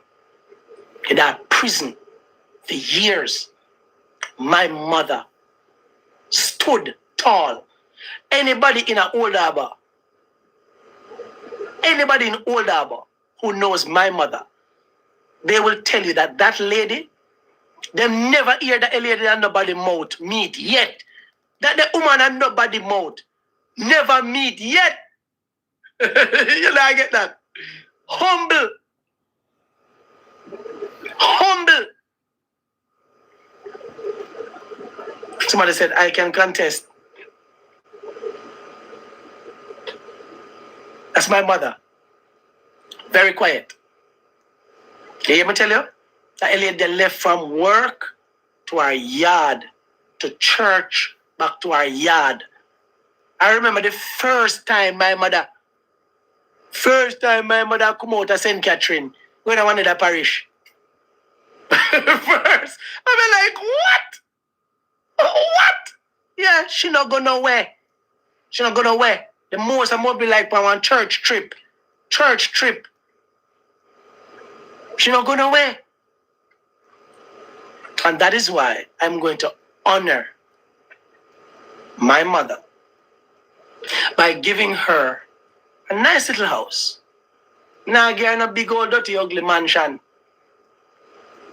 In that prison for years. My mother stood tall. Anybody in an Old Harbour, anybody in Old Harbour who knows my mother, they will tell you that that lady, they never hear that a lady and nobody mouth meet yet. That the woman and nobody mouth never meet yet. You know, I get that. Humble. Humble. Somebody said, I can contest. That's my mother. Very quiet. You hear me tell you? That lady left from work to our yard, to church, back to our yard. I remember the first time my mother come out of St. Catherine when I wanted a parish. First. I mean, like, what? What? Yeah, she not go nowhere. She not go nowhere. The most I must be like on one church trip. Church trip. She not going away. And that is why I'm going to honor my mother by giving her a nice little house. Now give her a big old dirty ugly mansion.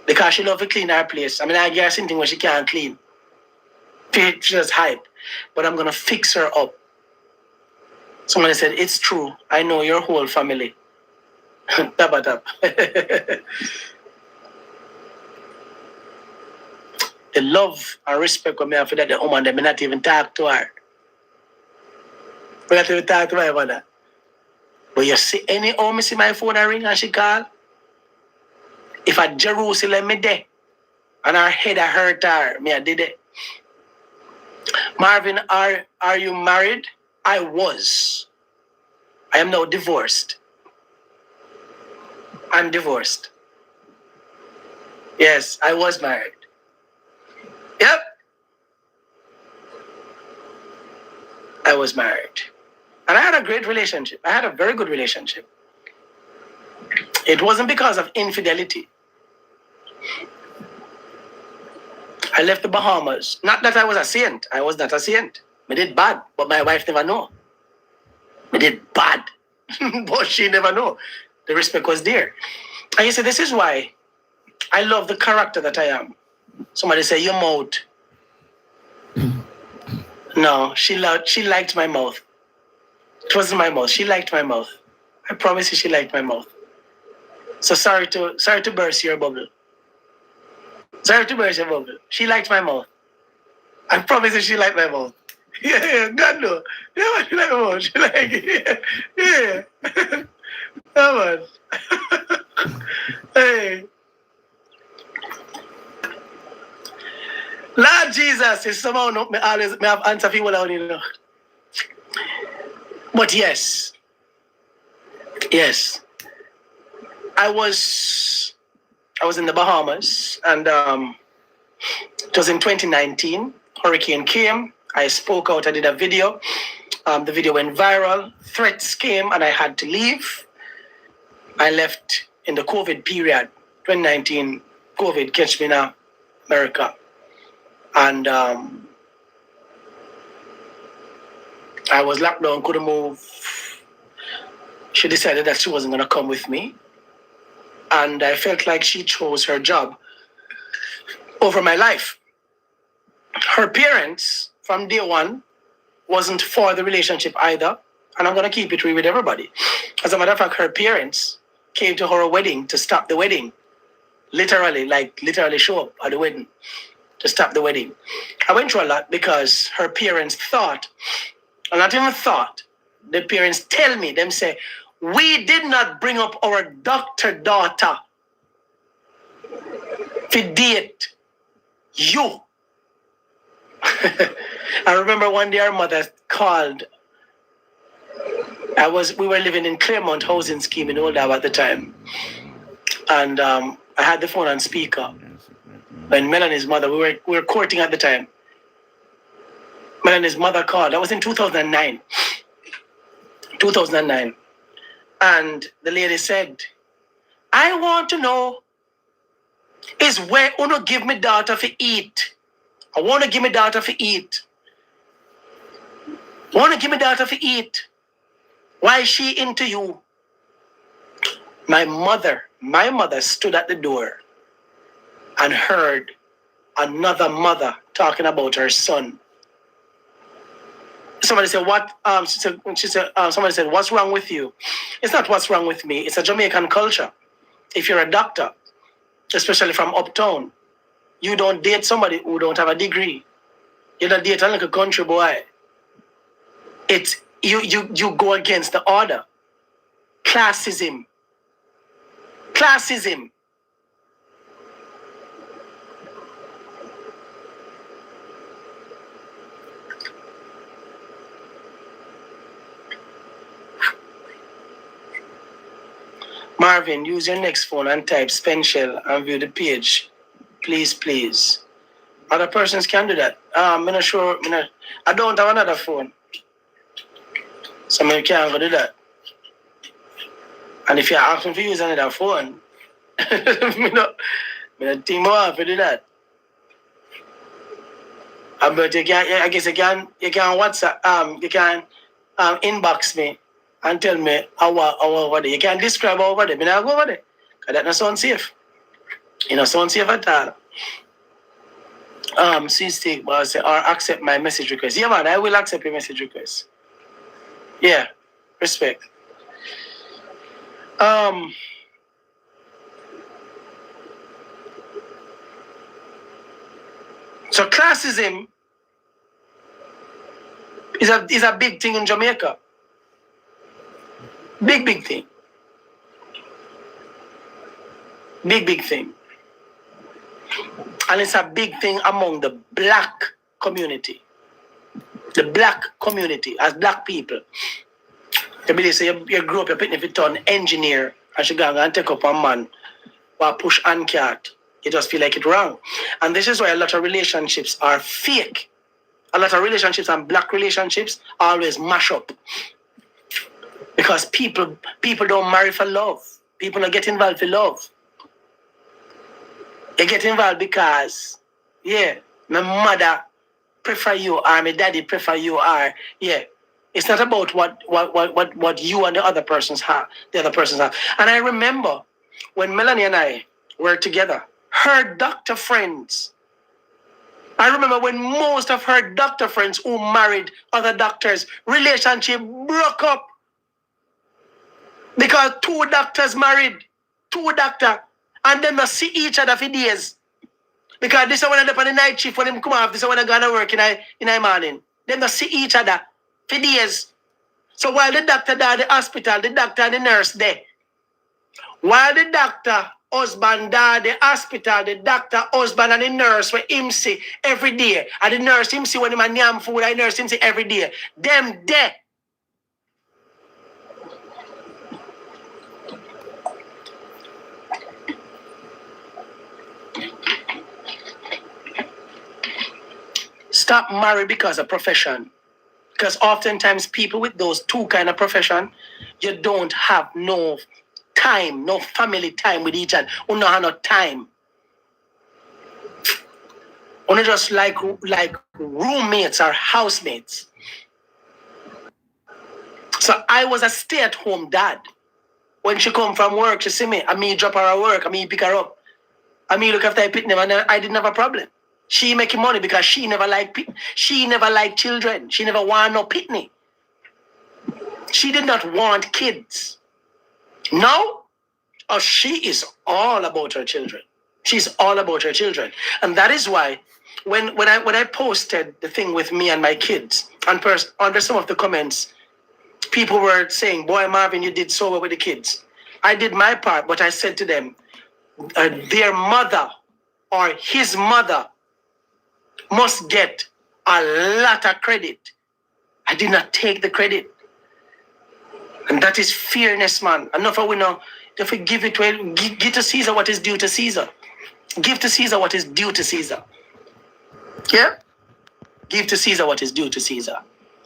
Because she love to clean her place. I mean, I give her something where she can't clean. She just hype. But I'm going to fix her up. Somebody said, it's true. I know your whole family. Tap. The love and respect of me after that, the woman, they may not even talk to her. We not even talk to my mother. But you see, any home see my phone ring and she call. If at Jerusalem me there, and her head I hurt her, me I did it. Marvin, are you married? I was. I am now divorced. I'm divorced. Yes, I was married. Yep. I was married. And I had a great relationship. I had a very good relationship. It wasn't because of infidelity. I left the Bahamas. Not that I was a saint. I was not a saint. I did bad, but my wife never know. I did bad, but she never know. The respect was there. And you see, this is why I love the character that I am. Somebody say, your mouth. No, she liked my mouth. It wasn't my mouth. She liked my mouth. I promise you she liked my mouth. So sorry to burst your bubble. Sorry to burst your bubble. She liked my mouth. I promise you she liked my mouth. Yeah, God no. Yeah, she liked my mouth. She like it. Yeah. Come on. Hey. Lord Jesus is somehow not me always me have answer for you without you know. But yes. I was in the Bahamas and it was in 2019. Hurricane came. I spoke out, I did a video. The video went viral. Threats came and I had to leave. I left in the COVID period. 2019, COVID catch me in America. And I was locked down, couldn't move. She decided that she wasn't going to come with me. And I felt like she chose her job over my life. Her parents, from day one, wasn't for the relationship either. And I'm going to keep it real with everybody. As a matter of fact, her parents came to her wedding to stop the wedding. Literally show up at the wedding to stop the wedding. I went through a lot because her parents thought, and not even thought, the parents tell me, them say, we did not bring up our doctor daughter to date you. I remember one day our mother called. We were living in Claremont housing scheme in Oldham at the time. And I had the phone on speaker. When Melanie's mother, we were courting at the time. Melanie's mother called. That was in 2009. 2009. And the lady said, I want to know is where you give me daughter for eat. I want to give me daughter for eat. Want to give me daughter for eat. Why is she into you? My mother stood at the door and heard another mother talking about her son. Somebody said, what? Somebody said, what's wrong with you? It's not what's wrong with me. It's a Jamaican culture. If you're a doctor, especially from uptown, you don't date somebody who don't have a degree. You don't date like a country boy. It's you go against the order. Classism. Marvin, use your next phone and type Spenshell and view the page. Please. Other persons can do that. I'm not sure. I don't have another phone. So I can't go do that. And if you're asking for use another phone, I don't think more to do that. But you can, I guess you can WhatsApp, you can inbox me and tell me how over there. You can describe over there. I don't go over there. Because that not sound safe. You know, sound safe at all. Please take or accept my message request. Yeah, man, I will accept your message request. Yeah, respect. So classism is a big thing in Jamaica. Big thing. Big thing. And it's a big thing among the black community. The black community, as black people. You believe say you grew up, you're picking if you turn engineer and you go and take up a man or push and cart. You just feel like it's wrong. And this is why a lot of relationships are fake. A lot of relationships and black relationships always mash up. Because people don't marry for love. People don't get involved for love. They get involved because, yeah, my mother prefer you or my daddy prefer you or, yeah. It's not about what you and the other persons have. And I remember when Melanie and I were together, her doctor friends. I remember when most of her doctor friends who married other doctors, relationship broke up. Because two doctors married, and then they see each other for days. Because this one end up on the night shift when them come off, this one gonna work in the morning. Then they see each other for days. So while the doctor there at the hospital, the doctor and the nurse there. While the doctor husband there at the hospital, the doctor husband and the nurse were him see every day. And the nurse him see when him and yam food, and the nurse him see every day. Them there. Stop marrying because of profession. Because oftentimes people with those two kind of profession, you don't have no time, no family time with each other. You don't have no time. You just like roommates or housemates. So I was a stay-at-home dad. When she come from work, she see me, and me drop her at work, and me pick her up. And me look after I pick them, and I didn't have a problem. She making money because she never liked children. She never want no pitney. She did not want kids. No, she is all about her children. She's all about her children, and that is why when I posted the thing with me and my kids, and under some of the comments, people were saying, "Boy, Marvin, you did so well with the kids." I did my part, but I said to them, their mother or his mother must get a lot of credit. I did not take the credit. And that is fairness, man. Enough of we know, if we give it to give to Caesar what is due to Caesar. Give to Caesar what is due to Caesar. Yeah? Give to Caesar what is due to Caesar.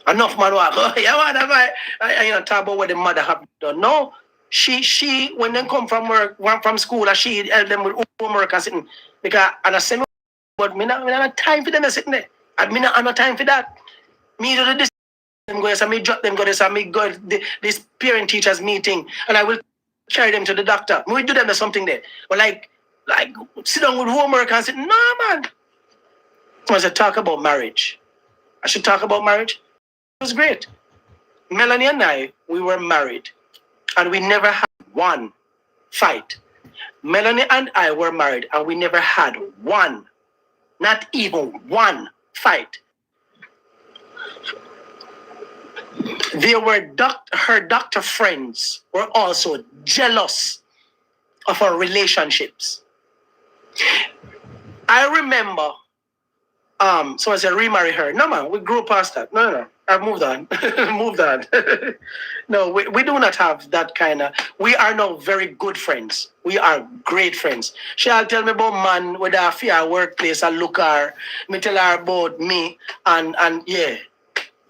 Enough man walk, talk about what the mother have done. No, she when they come from work, from school, she help them with homework and sitting. Because and I say, but me not have time for them to sitting there. And me not have no time for that. Me do this, them go, so me drop them, go this, and me go this parent teachers meeting, and I will carry them to the doctor. We do them something there. But like sit down with homework and say, no man. I said, talk about marriage. I should talk about marriage. It was great. Melanie and I, we were married, and we never had one fight. Melanie and I were married, and we never had one, not even one fight. There were her doctor friends were also jealous of our relationships. I remember, so I said, remarry her. No, man, we grew past that. No, I've moved on. Moved on. No, we do not have that kind of, we are now very good friends. We are great friends. She'll tell me about man with a fear workplace, I look her, me tell her about me, and yeah,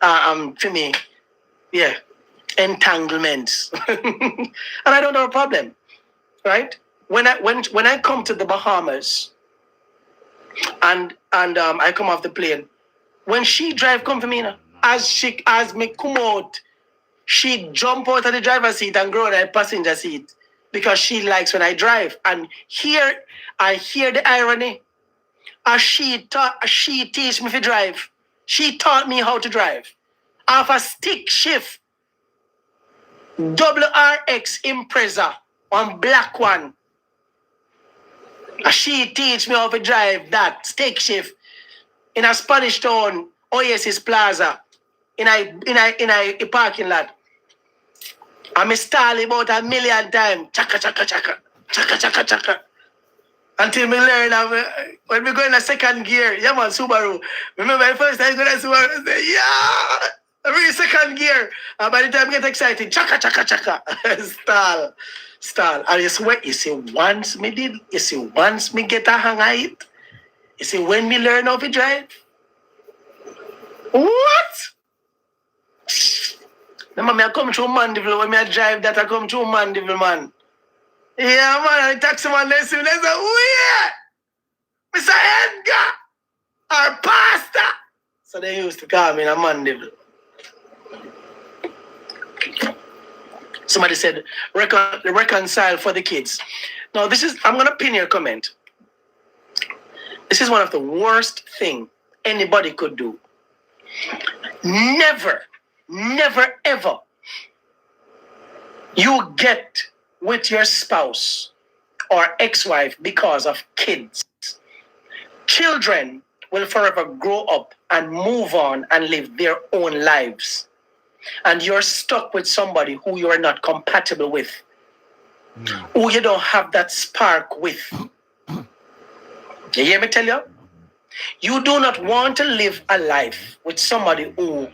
for me, yeah, entanglements. And I don't have a problem, right? When I come to the Bahamas and I come off the plane, when she drive come for me, as me come out, she jump out of the driver's seat and go to the passenger seat because she likes when I drive. And here I hear the irony. As she teach me to drive. She taught me how to drive. Off a stick shift, WRX Impreza on black one. She teach me how to drive that stick shift in a Spanish town, Oasis Plaza, in a parking lot. I'm stall about 1,000,000 times. Chaka, chaka, chaka. Chaka, chaka, chaka. Until me learn when we go in a second gear. Yeah, man, Subaru. Remember the first time I go in Subaru, I say, yeah! I'm in second gear. And by the time I get excited, chaka, chaka, chaka. Stall. And you see, once me get a hang of it, you see, when me learn how to drive, what? Remember, I come through Mandeville, when I drive that, I come through Mandeville, man. Yeah, man, the taxi man, they say, where? Mr. Edgar, our pastor. So they used to call me in a Mandeville. Somebody said, reconcile for the kids. Now, I'm going to pin your comment. This is one of the worst things anybody could do. Never, ever you get with your spouse or ex-wife because of kids. Children will forever grow up and move on and live their own lives. And you're stuck with somebody who you are not compatible with, who you don't have that spark with. You hear me tell you? You do not want to live a life with somebody who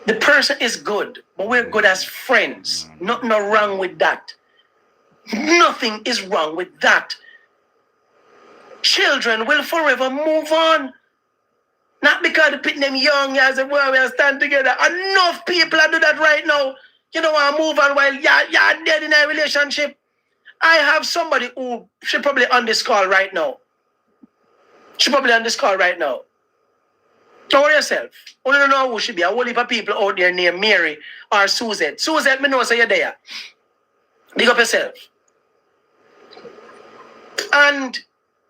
the person is good, but we're good as friends. Nothing wrong with that. Nothing is wrong with that. Children will forever move on. Not because they put them young as a boy, we stand together. Enough people do that right now. You don't want to move on while you're dead in a relationship. I have somebody who should probably on this call right now. Don't worry yourself. You don't know who should be. A whole heap of people out there named Mary or Suzette. Suzette, me know so you're there. Big up yourself. And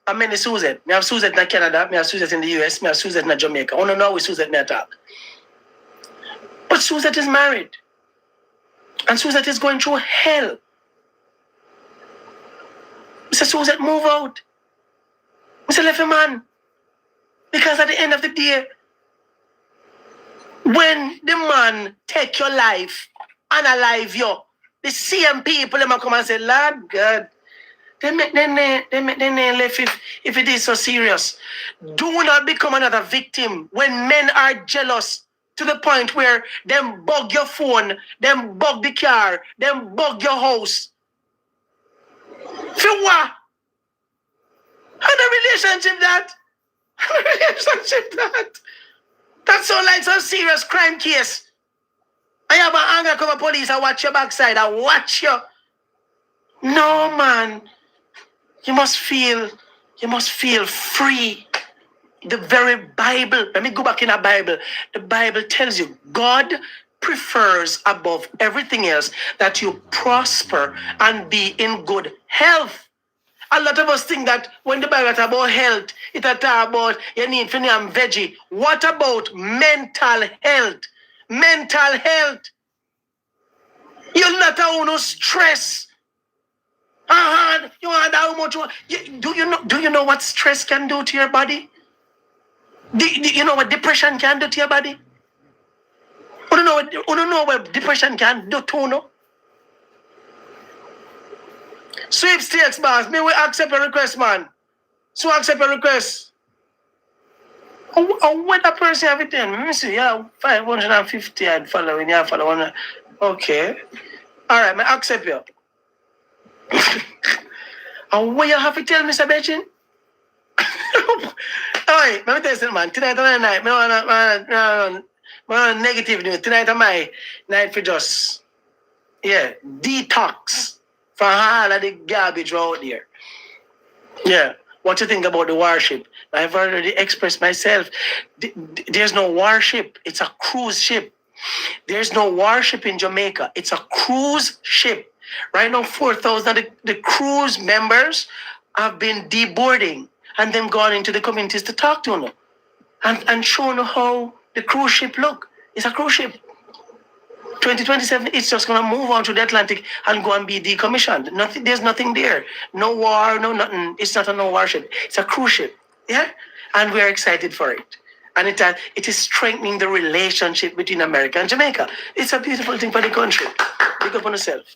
I mean the Suzette. I have Suzette in Canada, I have Suzette in the US, I have Suzette in Jamaica. I don't know with Suzette me talk. But Suzette is married. And Suzette is going through hell. Mr. Suzette, move out. Mr. Left a man. Because at the end of the day, when the man take your life, analyze you, the same people them come and say, Lord God, they left if it is so serious. Do not become another victim when men are jealous to the point where them bug your phone, them bug the car, them bug your house. For what? And a relationship that? That's so like some serious crime case. I have an undercover police, I watch your backside, I watch you. No, man. You must feel free. The very Bible, let me go back in the Bible. The Bible tells you God prefers above everything else that you prosper and be in good health. A lot of us think that when the Bible talks about health, it talks about you need to name veggie. What about mental health? Mental health. You're not a stress. You want how much? Do you know what stress can do to your body? Do you know what depression can do to your body? You don't know what depression can do to you? Sweepstakes, boss. Me will accept a request, man. So accept a request. What a person have it then? Let me see. Yeah, 550 and following. Yeah, follow. Okay. All right, I accept you. And what you have to tell Mr. Bechin? Alright, let me tell you something, man. Tonight night, Man, negative news. Tonight am my night for just, detox from all of the garbage out there. Yeah. What you think about the warship? I've already expressed myself. There's no warship. It's a cruise ship. There's no warship in Jamaica. It's a cruise ship. Right now, 4,000 of the cruise members have been deboarding and then gone into the communities to talk to them and show them how the cruise ship look. It's a cruise ship. 2027, it's just going to move on to the Atlantic and go and be decommissioned. There's nothing there. No war, no nothing. It's not a no warship. It's a cruise ship. Yeah? And we're excited for it. And it is strengthening the relationship between America and Jamaica. It's a beautiful thing for the country. Pick up on yourself.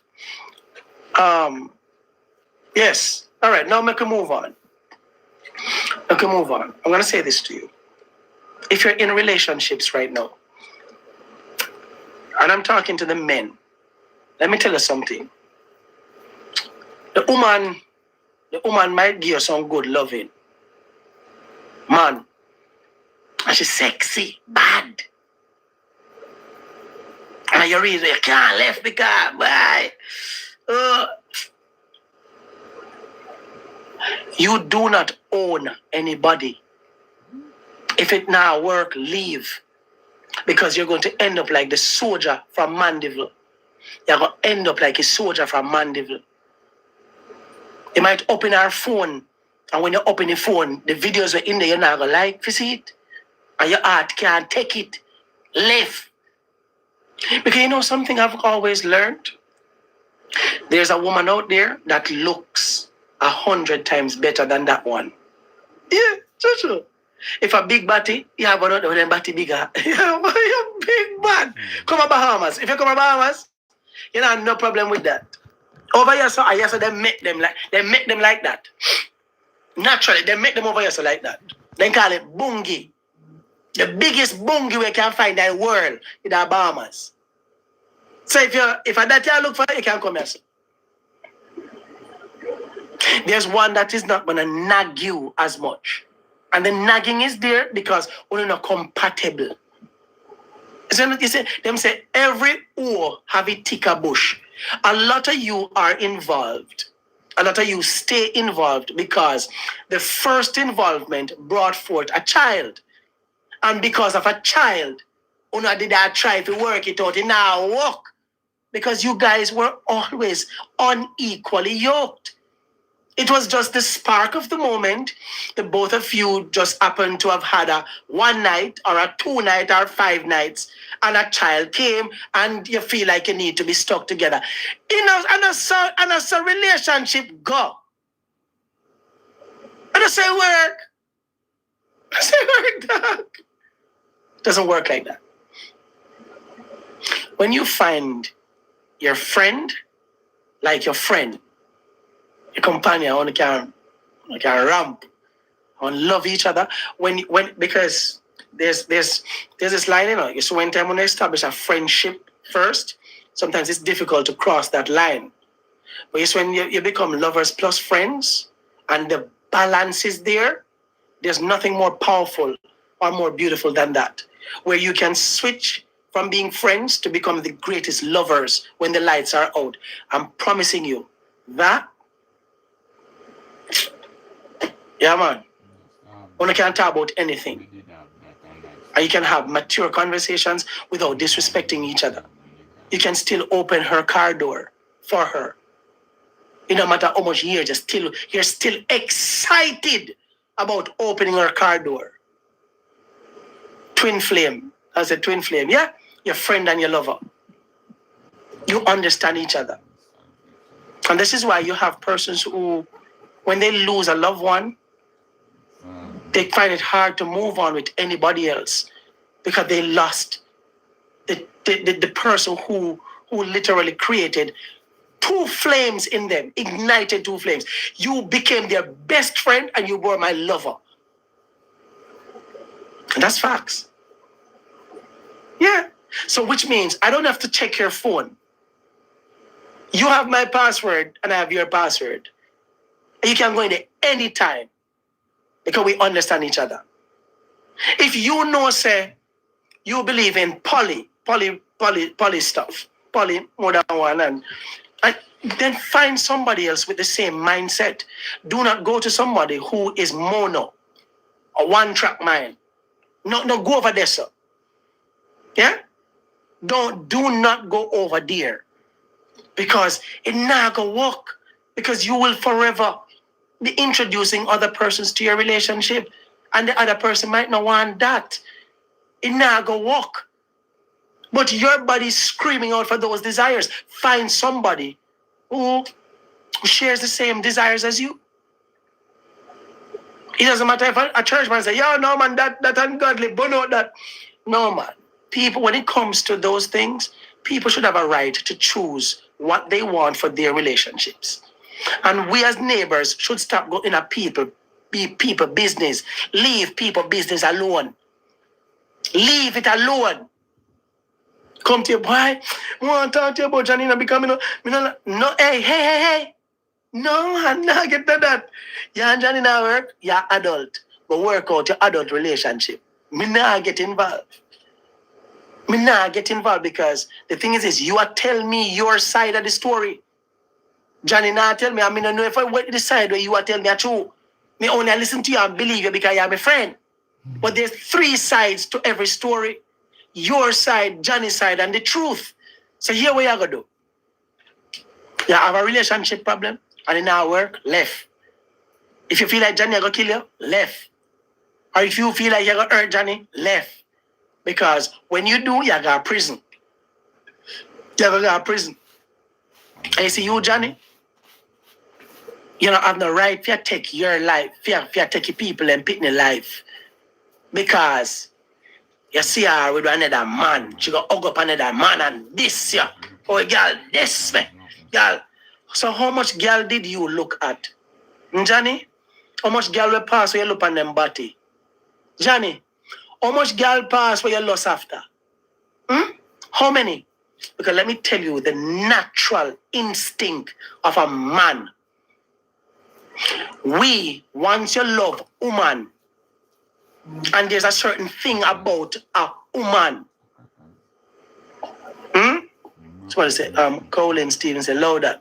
Yes. All right, now make a move on. I'm going to say this to you. If you're in relationships right now, and I'm talking to the men, let me tell you something. The woman might give you some good loving. Man, and she's sexy, bad. And you really can't left because, why? You do not own anybody. If it now work, leave. Because you're going to end up like the soldier from Mandeville. You're going to end up like a soldier from Mandeville. You might open our phone, and when you open the phone, the videos are in there, you're not going to like to see it. And your heart can't take it. Left. Because you know something I've always learned? There's a woman out there that looks 100 times better than that one. Yeah, true. If a big body, you have another with them body bigger. You're big man. Come to Bahamas. If you come to Bahamas, you know, no problem with that. Over here, so they make them like that. Naturally, they make them over here so like that. They call it bungie. The biggest bungie we can find in the world in the Bahamas. So if that you look for, you can come here. So. There's one that is not gonna nag you as much. And the nagging is there because we're not compatible. So you see, them say every oar have a thicker bush. A lot of you are involved. A lot of you stay involved because the first involvement brought forth a child. And because of a child, una did I try to work it out. It now work. Because you guys were always unequally yoked. It was just the spark of the moment. The both of you just happened to have had a one night or a 2 night or 5 nights, and a child came, and you feel like you need to be stuck together. And as a relationship go. And I say work. I say work, dog. It doesn't work like that. When you find your friend like your friend, your companion, on can ramp, on love each other. Because there's this line, you know. So when time when you establish a friendship first, sometimes it's difficult to cross that line. But it's when you become lovers plus friends, and the balance is there. There's nothing more powerful or more beautiful than that, where you can switch from being friends to become the greatest lovers when the lights are out. I'm promising you that. Yeah, man. One can talk about anything. And you can have mature conversations without disrespecting each other. You can still open her car door for her. It no matter how much years, you're still excited about opening her car door. Twin flame. I said twin flame. Yeah? Your friend and your lover. You understand each other. And this is why you have persons who, when they lose a loved one, they find it hard to move on with anybody else because they lost the person who literally created 2 flames in them, ignited 2 flames. You became their best friend and you were my lover. And that's facts. Yeah. So which means I don't have to check your phone. You have my password and I have your password. And you can go in there anytime because we understand each other. If you know, say, you believe in poly stuff, poly more than one, and then find somebody else with the same mindset. Do not go to somebody who is mono, a one-track mind. No, go over there, sir. Yeah? Do not go over there. Because it not gonna work. Because you will forever be introducing other persons to your relationship. And the other person might not want that. It not gonna work. But your body's screaming out for those desires. Find somebody who shares the same desires as you. It doesn't matter if a church man say, yo, no man, that ungodly, burn out that. No man. People, when it comes to those things, people should have a right to choose what they want for their relationships. And we as neighbors should stop going a people business. Leave people business alone. Leave it alone. Come to your boy. I want to talk to you about Johnny becoming no, hey. No, I'm not getting that. Yeah, Johnny now work. You're adult. But work out your adult relationship. Me not get involved. Me not get involved because the thing is you are telling me your side of the story. Johnny now tell me, I mean, I know if I went to the side where you are telling me true. Me only listen to you and believe you because you're my friend. But there's 3 sides to every story. Your side, Johnny's side, and the truth. So here what you gonna do. You have a relationship problem, and it now work, left. If you feel like Johnny gonna kill you, left. Or if you feel like you're gonna hurt Johnny, left. Because when you do, you go to prison. You go to prison. And you see you, Johnny, you don't have no right to take your life, to take your people and put in life. Because you see her with another man. She go hug up another man and this, yeah. Oh, girl, this, man. Girl. So how much girl did you look at? Johnny? How much girl will pass where you look on them body? Johnny? How much girl pass where you lost after? How many? Because let me tell you, the natural instinct of a man. Once you love woman, and there's a certain thing about a woman. That's what I said. Colin Stevens said, louder.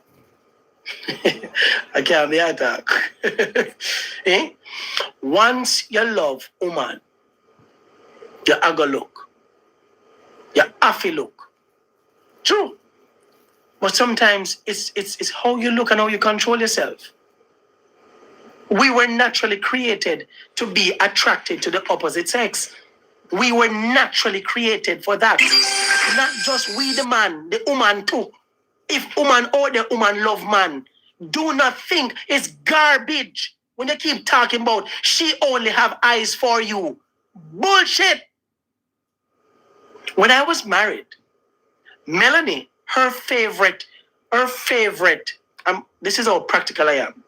I can't be attacked. Once you love woman, you have to look. You have to look. True. But sometimes it's how you look and how you control yourself. We were naturally created to be attracted to the opposite sex. We were naturally created for that. Not just we the man, the woman too. If woman or the woman love man, do not think it's garbage when you keep talking about she only have eyes for you. Bullshit. When I was married, Melanie, her favorite, this is how practical I am.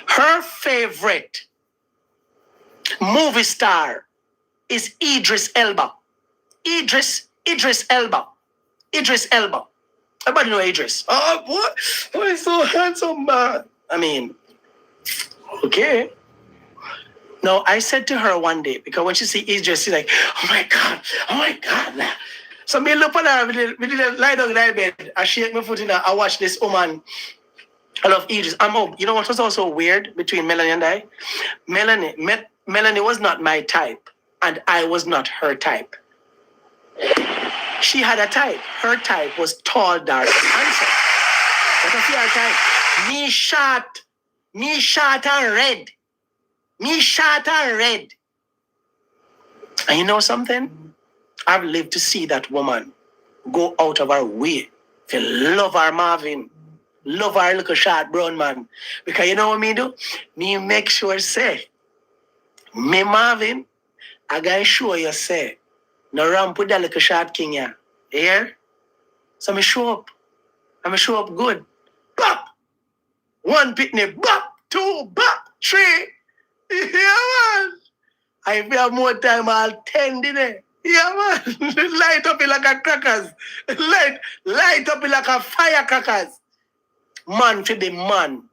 Her favorite movie star is Idris Elba. Idris Elba. Everybody know Idris. Oh, what? Oh, he's so handsome, man. I mean, okay. No, I said to her one day, because when she see Idris, she's like, oh my God. So me look at her, we did lie down in the bed. I shake my foot in her, I watch this woman. I love Idris. You know what was also weird between Melanie and I? Melanie was not my type, and I was not her type. She had a type. Her type was tall, dark, and handsome. But I see her type. Me short and red. And you know something? I've lived to see that woman go out of her way to love her Marvin. Love our little short brown man. Because you know what me do? Me make sure say, me Marvin, I gotta show you say, no ramp with that little short king here. You hear? So me show up. And me show up good. Bop! 1 picnic, bop! 2, bop! 3. Yeah, man. If you have more time, I'll 10 dinner. Yeah, man. Light up it like a crackers. Light up it like a firecrackers. Man to be man.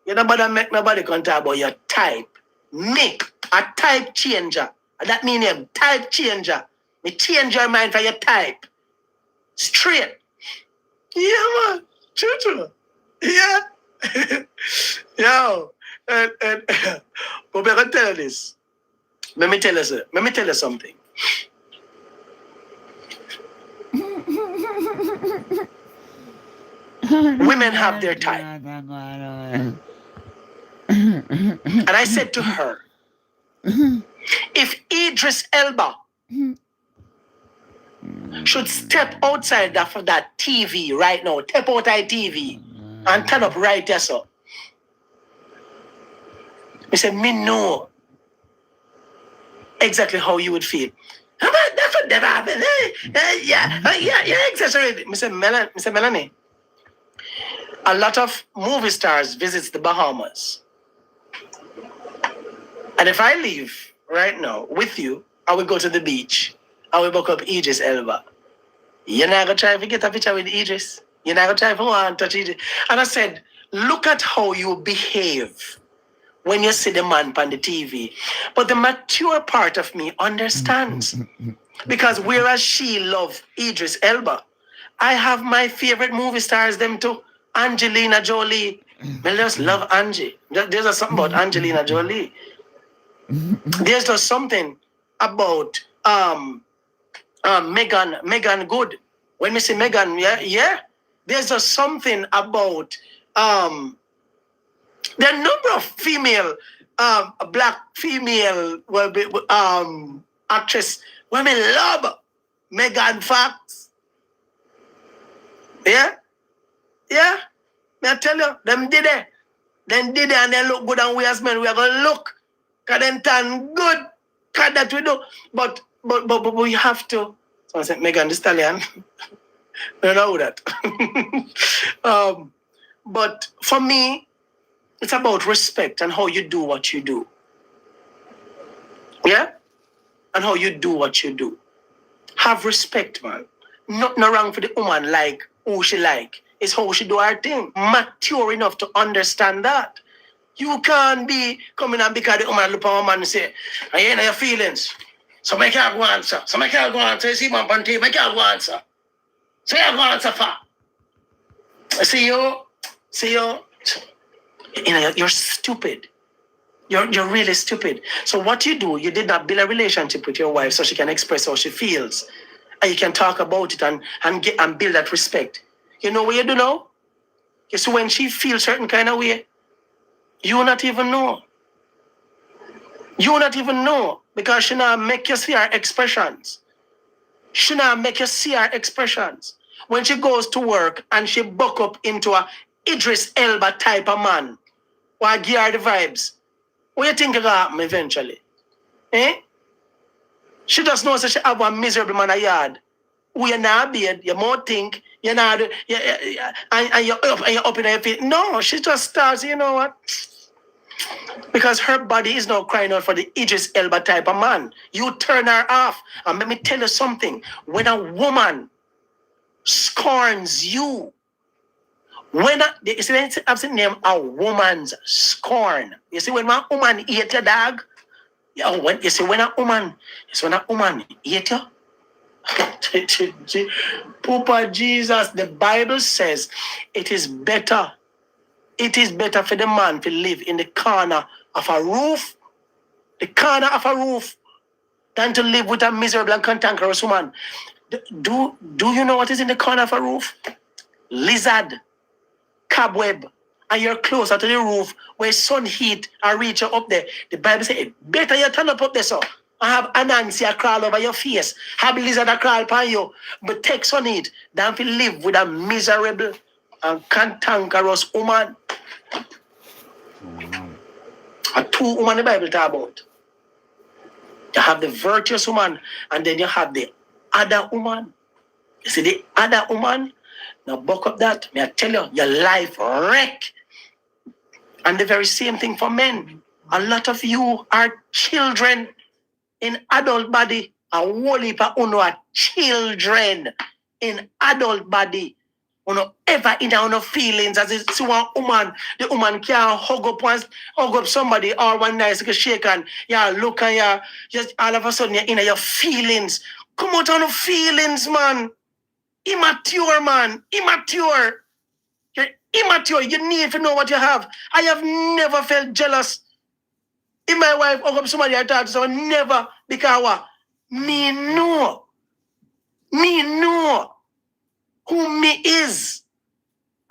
You nobody make nobody can talk about your type. Make a type changer. That means you're type changer. Me change your mind for your type. Straight. Yeah, man. True. Yeah. Yo. And but I'm going to tell you this. Let me tell you something. Women have their type. And I said to her, if Idris Elba should step outside of that TV right now, step out that TV and turn up right there, so. I said, me know exactly how you would feel. That would never happen. Yeah, exaggerated. I said, Melanie, a lot of movie stars visits the Bahamas. And if I leave right now with you, I will go to the beach. I will book up Idris Elba. You're not going to try to get a picture with Idris. You're not going to try to want to touch Idris. And I said, look at how you behave when you see the man on the TV. But the mature part of me understands. Because whereas she loves Idris Elba, I have my favorite movie stars, them too. Angelina Jolie. I just love Angie. There's something about Angelina Jolie. There's just something about Megan Good. When we say Megan, yeah. There's just something about the number of female, black female actress. Women love Megan Fox. Yeah. May I tell you, them did it. Then did it and they look good and we as men, we are going to look. Because then turn good. Because that we do. But we have to. So I said, Megan Thee Stallion. I don't know that. But for me, it's about respect and how you do what you do. Yeah? And how you do what you do. Have respect, man. Nothing wrong for the woman like who she like. It's how she do her thing. Mature enough to understand that. You can't be coming and because the woman look at a man and say, I ain't know your feelings. So make her go answer. So make her go answer. You see man on TV, make her go answer. So you go answer for. See you. You know, you're stupid. You're really stupid. So what you do, you did not build a relationship with your wife so she can express how she feels. And you can talk about it and build that respect. You know what you do now? You see when she feels certain kind of way, you not even know. You not even know because she not make you see her expressions. She not make you see her expressions. When she goes to work and she buck up into a Idris Elba type of man, or give her the vibes, what you think is going to happen eventually? She just knows that she have a miserable man a yard. Who you not bed, you more think, you're not, and you're up in her feet. No, she just starts, you know what? Because her body is now crying out for the Idris Elba type of man. You turn her off. And let me tell you something. When a woman scorns you, you see, I've seen name a woman's scorn. You see, when one woman hate your dog, when a woman hate you, Papa Jesus, the Bible says it is better for the man to live in the corner of a roof, than to live with a miserable and cantankerous woman. Do you know what is in the corner of a roof? Lizard, cobweb, and you're closer to the roof where sun heat and reach you up there. The Bible says it better you turn up there, so. I have Anansi crawl over your face, have lizard crawl upon you, but take sun heat than to live with a miserable and cantankerous woman. A two woman the Bible talk about. You have the virtuous woman and then you have the other woman. You see the other woman? Now buck up that. May I tell you, your life wreck. And the very same thing for men. A lot of you are children in adult body. A whole heap of are children in adult body. Uno ever in our feelings as it's one woman, the woman can't hug up somebody or one nice shake and yeah, look and yeah, just all of a sudden you're in your feelings. Come out on the feelings, man. Immature, man. Immature. You're immature. You need to know what you have. I have never felt jealous. If my wife hug up somebody I talk to, so never, because what? Me know who me is.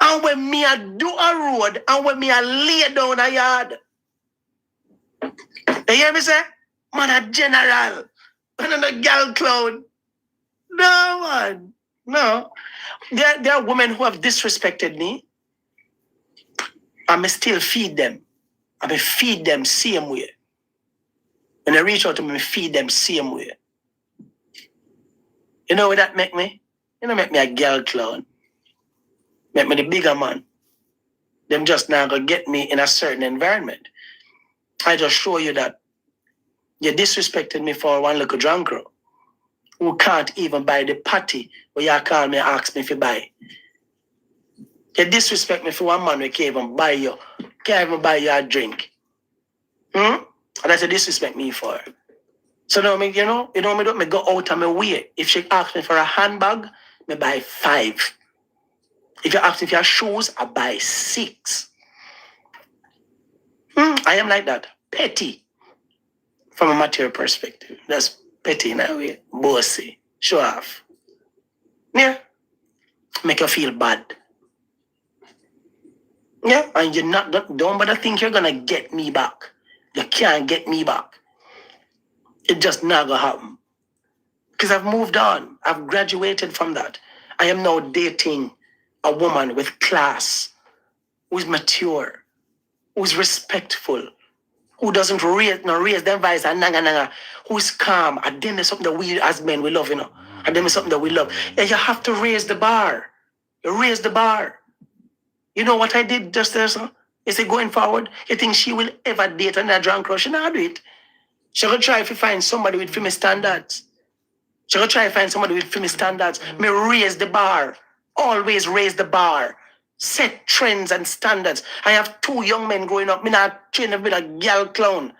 And when me a do a road, and when me a lay down a yard. You hear me say? Man a general. Man a girl clown. No, man. No. There are women who have disrespected me. I may still feed them. I may feed them same way. When they reach out to me, I feed them same way. You know what that make me? You know, make me a girl clown. Make me the bigger man. Them just now gonna get me in a certain environment. I just show you that you disrespected me for one little drunk girl who can't even buy the patty where you call me and ask me if you buy. You disrespect me for one man who can't even buy you a drink. And that's a disrespect me for. So now me, you know, me don't me go out of my way. If she asks me for a handbag, me buy 5. If you ask me for your shoes, I buy 6. I am like that. Petty. From a material perspective. That's petty in a way. Bossy. Show off. Yeah. Make you feel bad. Yeah. And you're not, don't bother think you're gonna get me back. You can't get me back. It just not gonna happen. Because I've moved on. I've graduated from that. I am now dating a woman with class, who's mature, who's respectful, who doesn't raise them voice and nanga, who's calm. And then there's something that we as men we love, you know. And then there's something that we love. Yeah, you have to raise the bar. You raise the bar. You know what I did just there, sir? Is it going forward? You think she will ever date another drunk girl? She not do it. She gonna try to find somebody with female standards. She gonna try to find somebody with female standards. Me raise the bar. Always raise the bar. Set trends and standards. I have 2 young men growing up. Me not train them with a girl clown.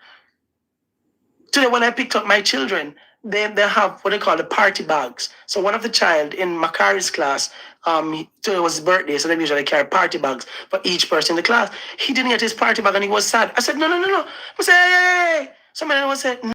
Today when I picked up my children, they have what they call the party bags. So one of the child in Macari's class, today was his birthday, so they usually carry party bags for each person in the class. He didn't get his party bag and he was sad. I said, no. I said, hey. Somebody was said,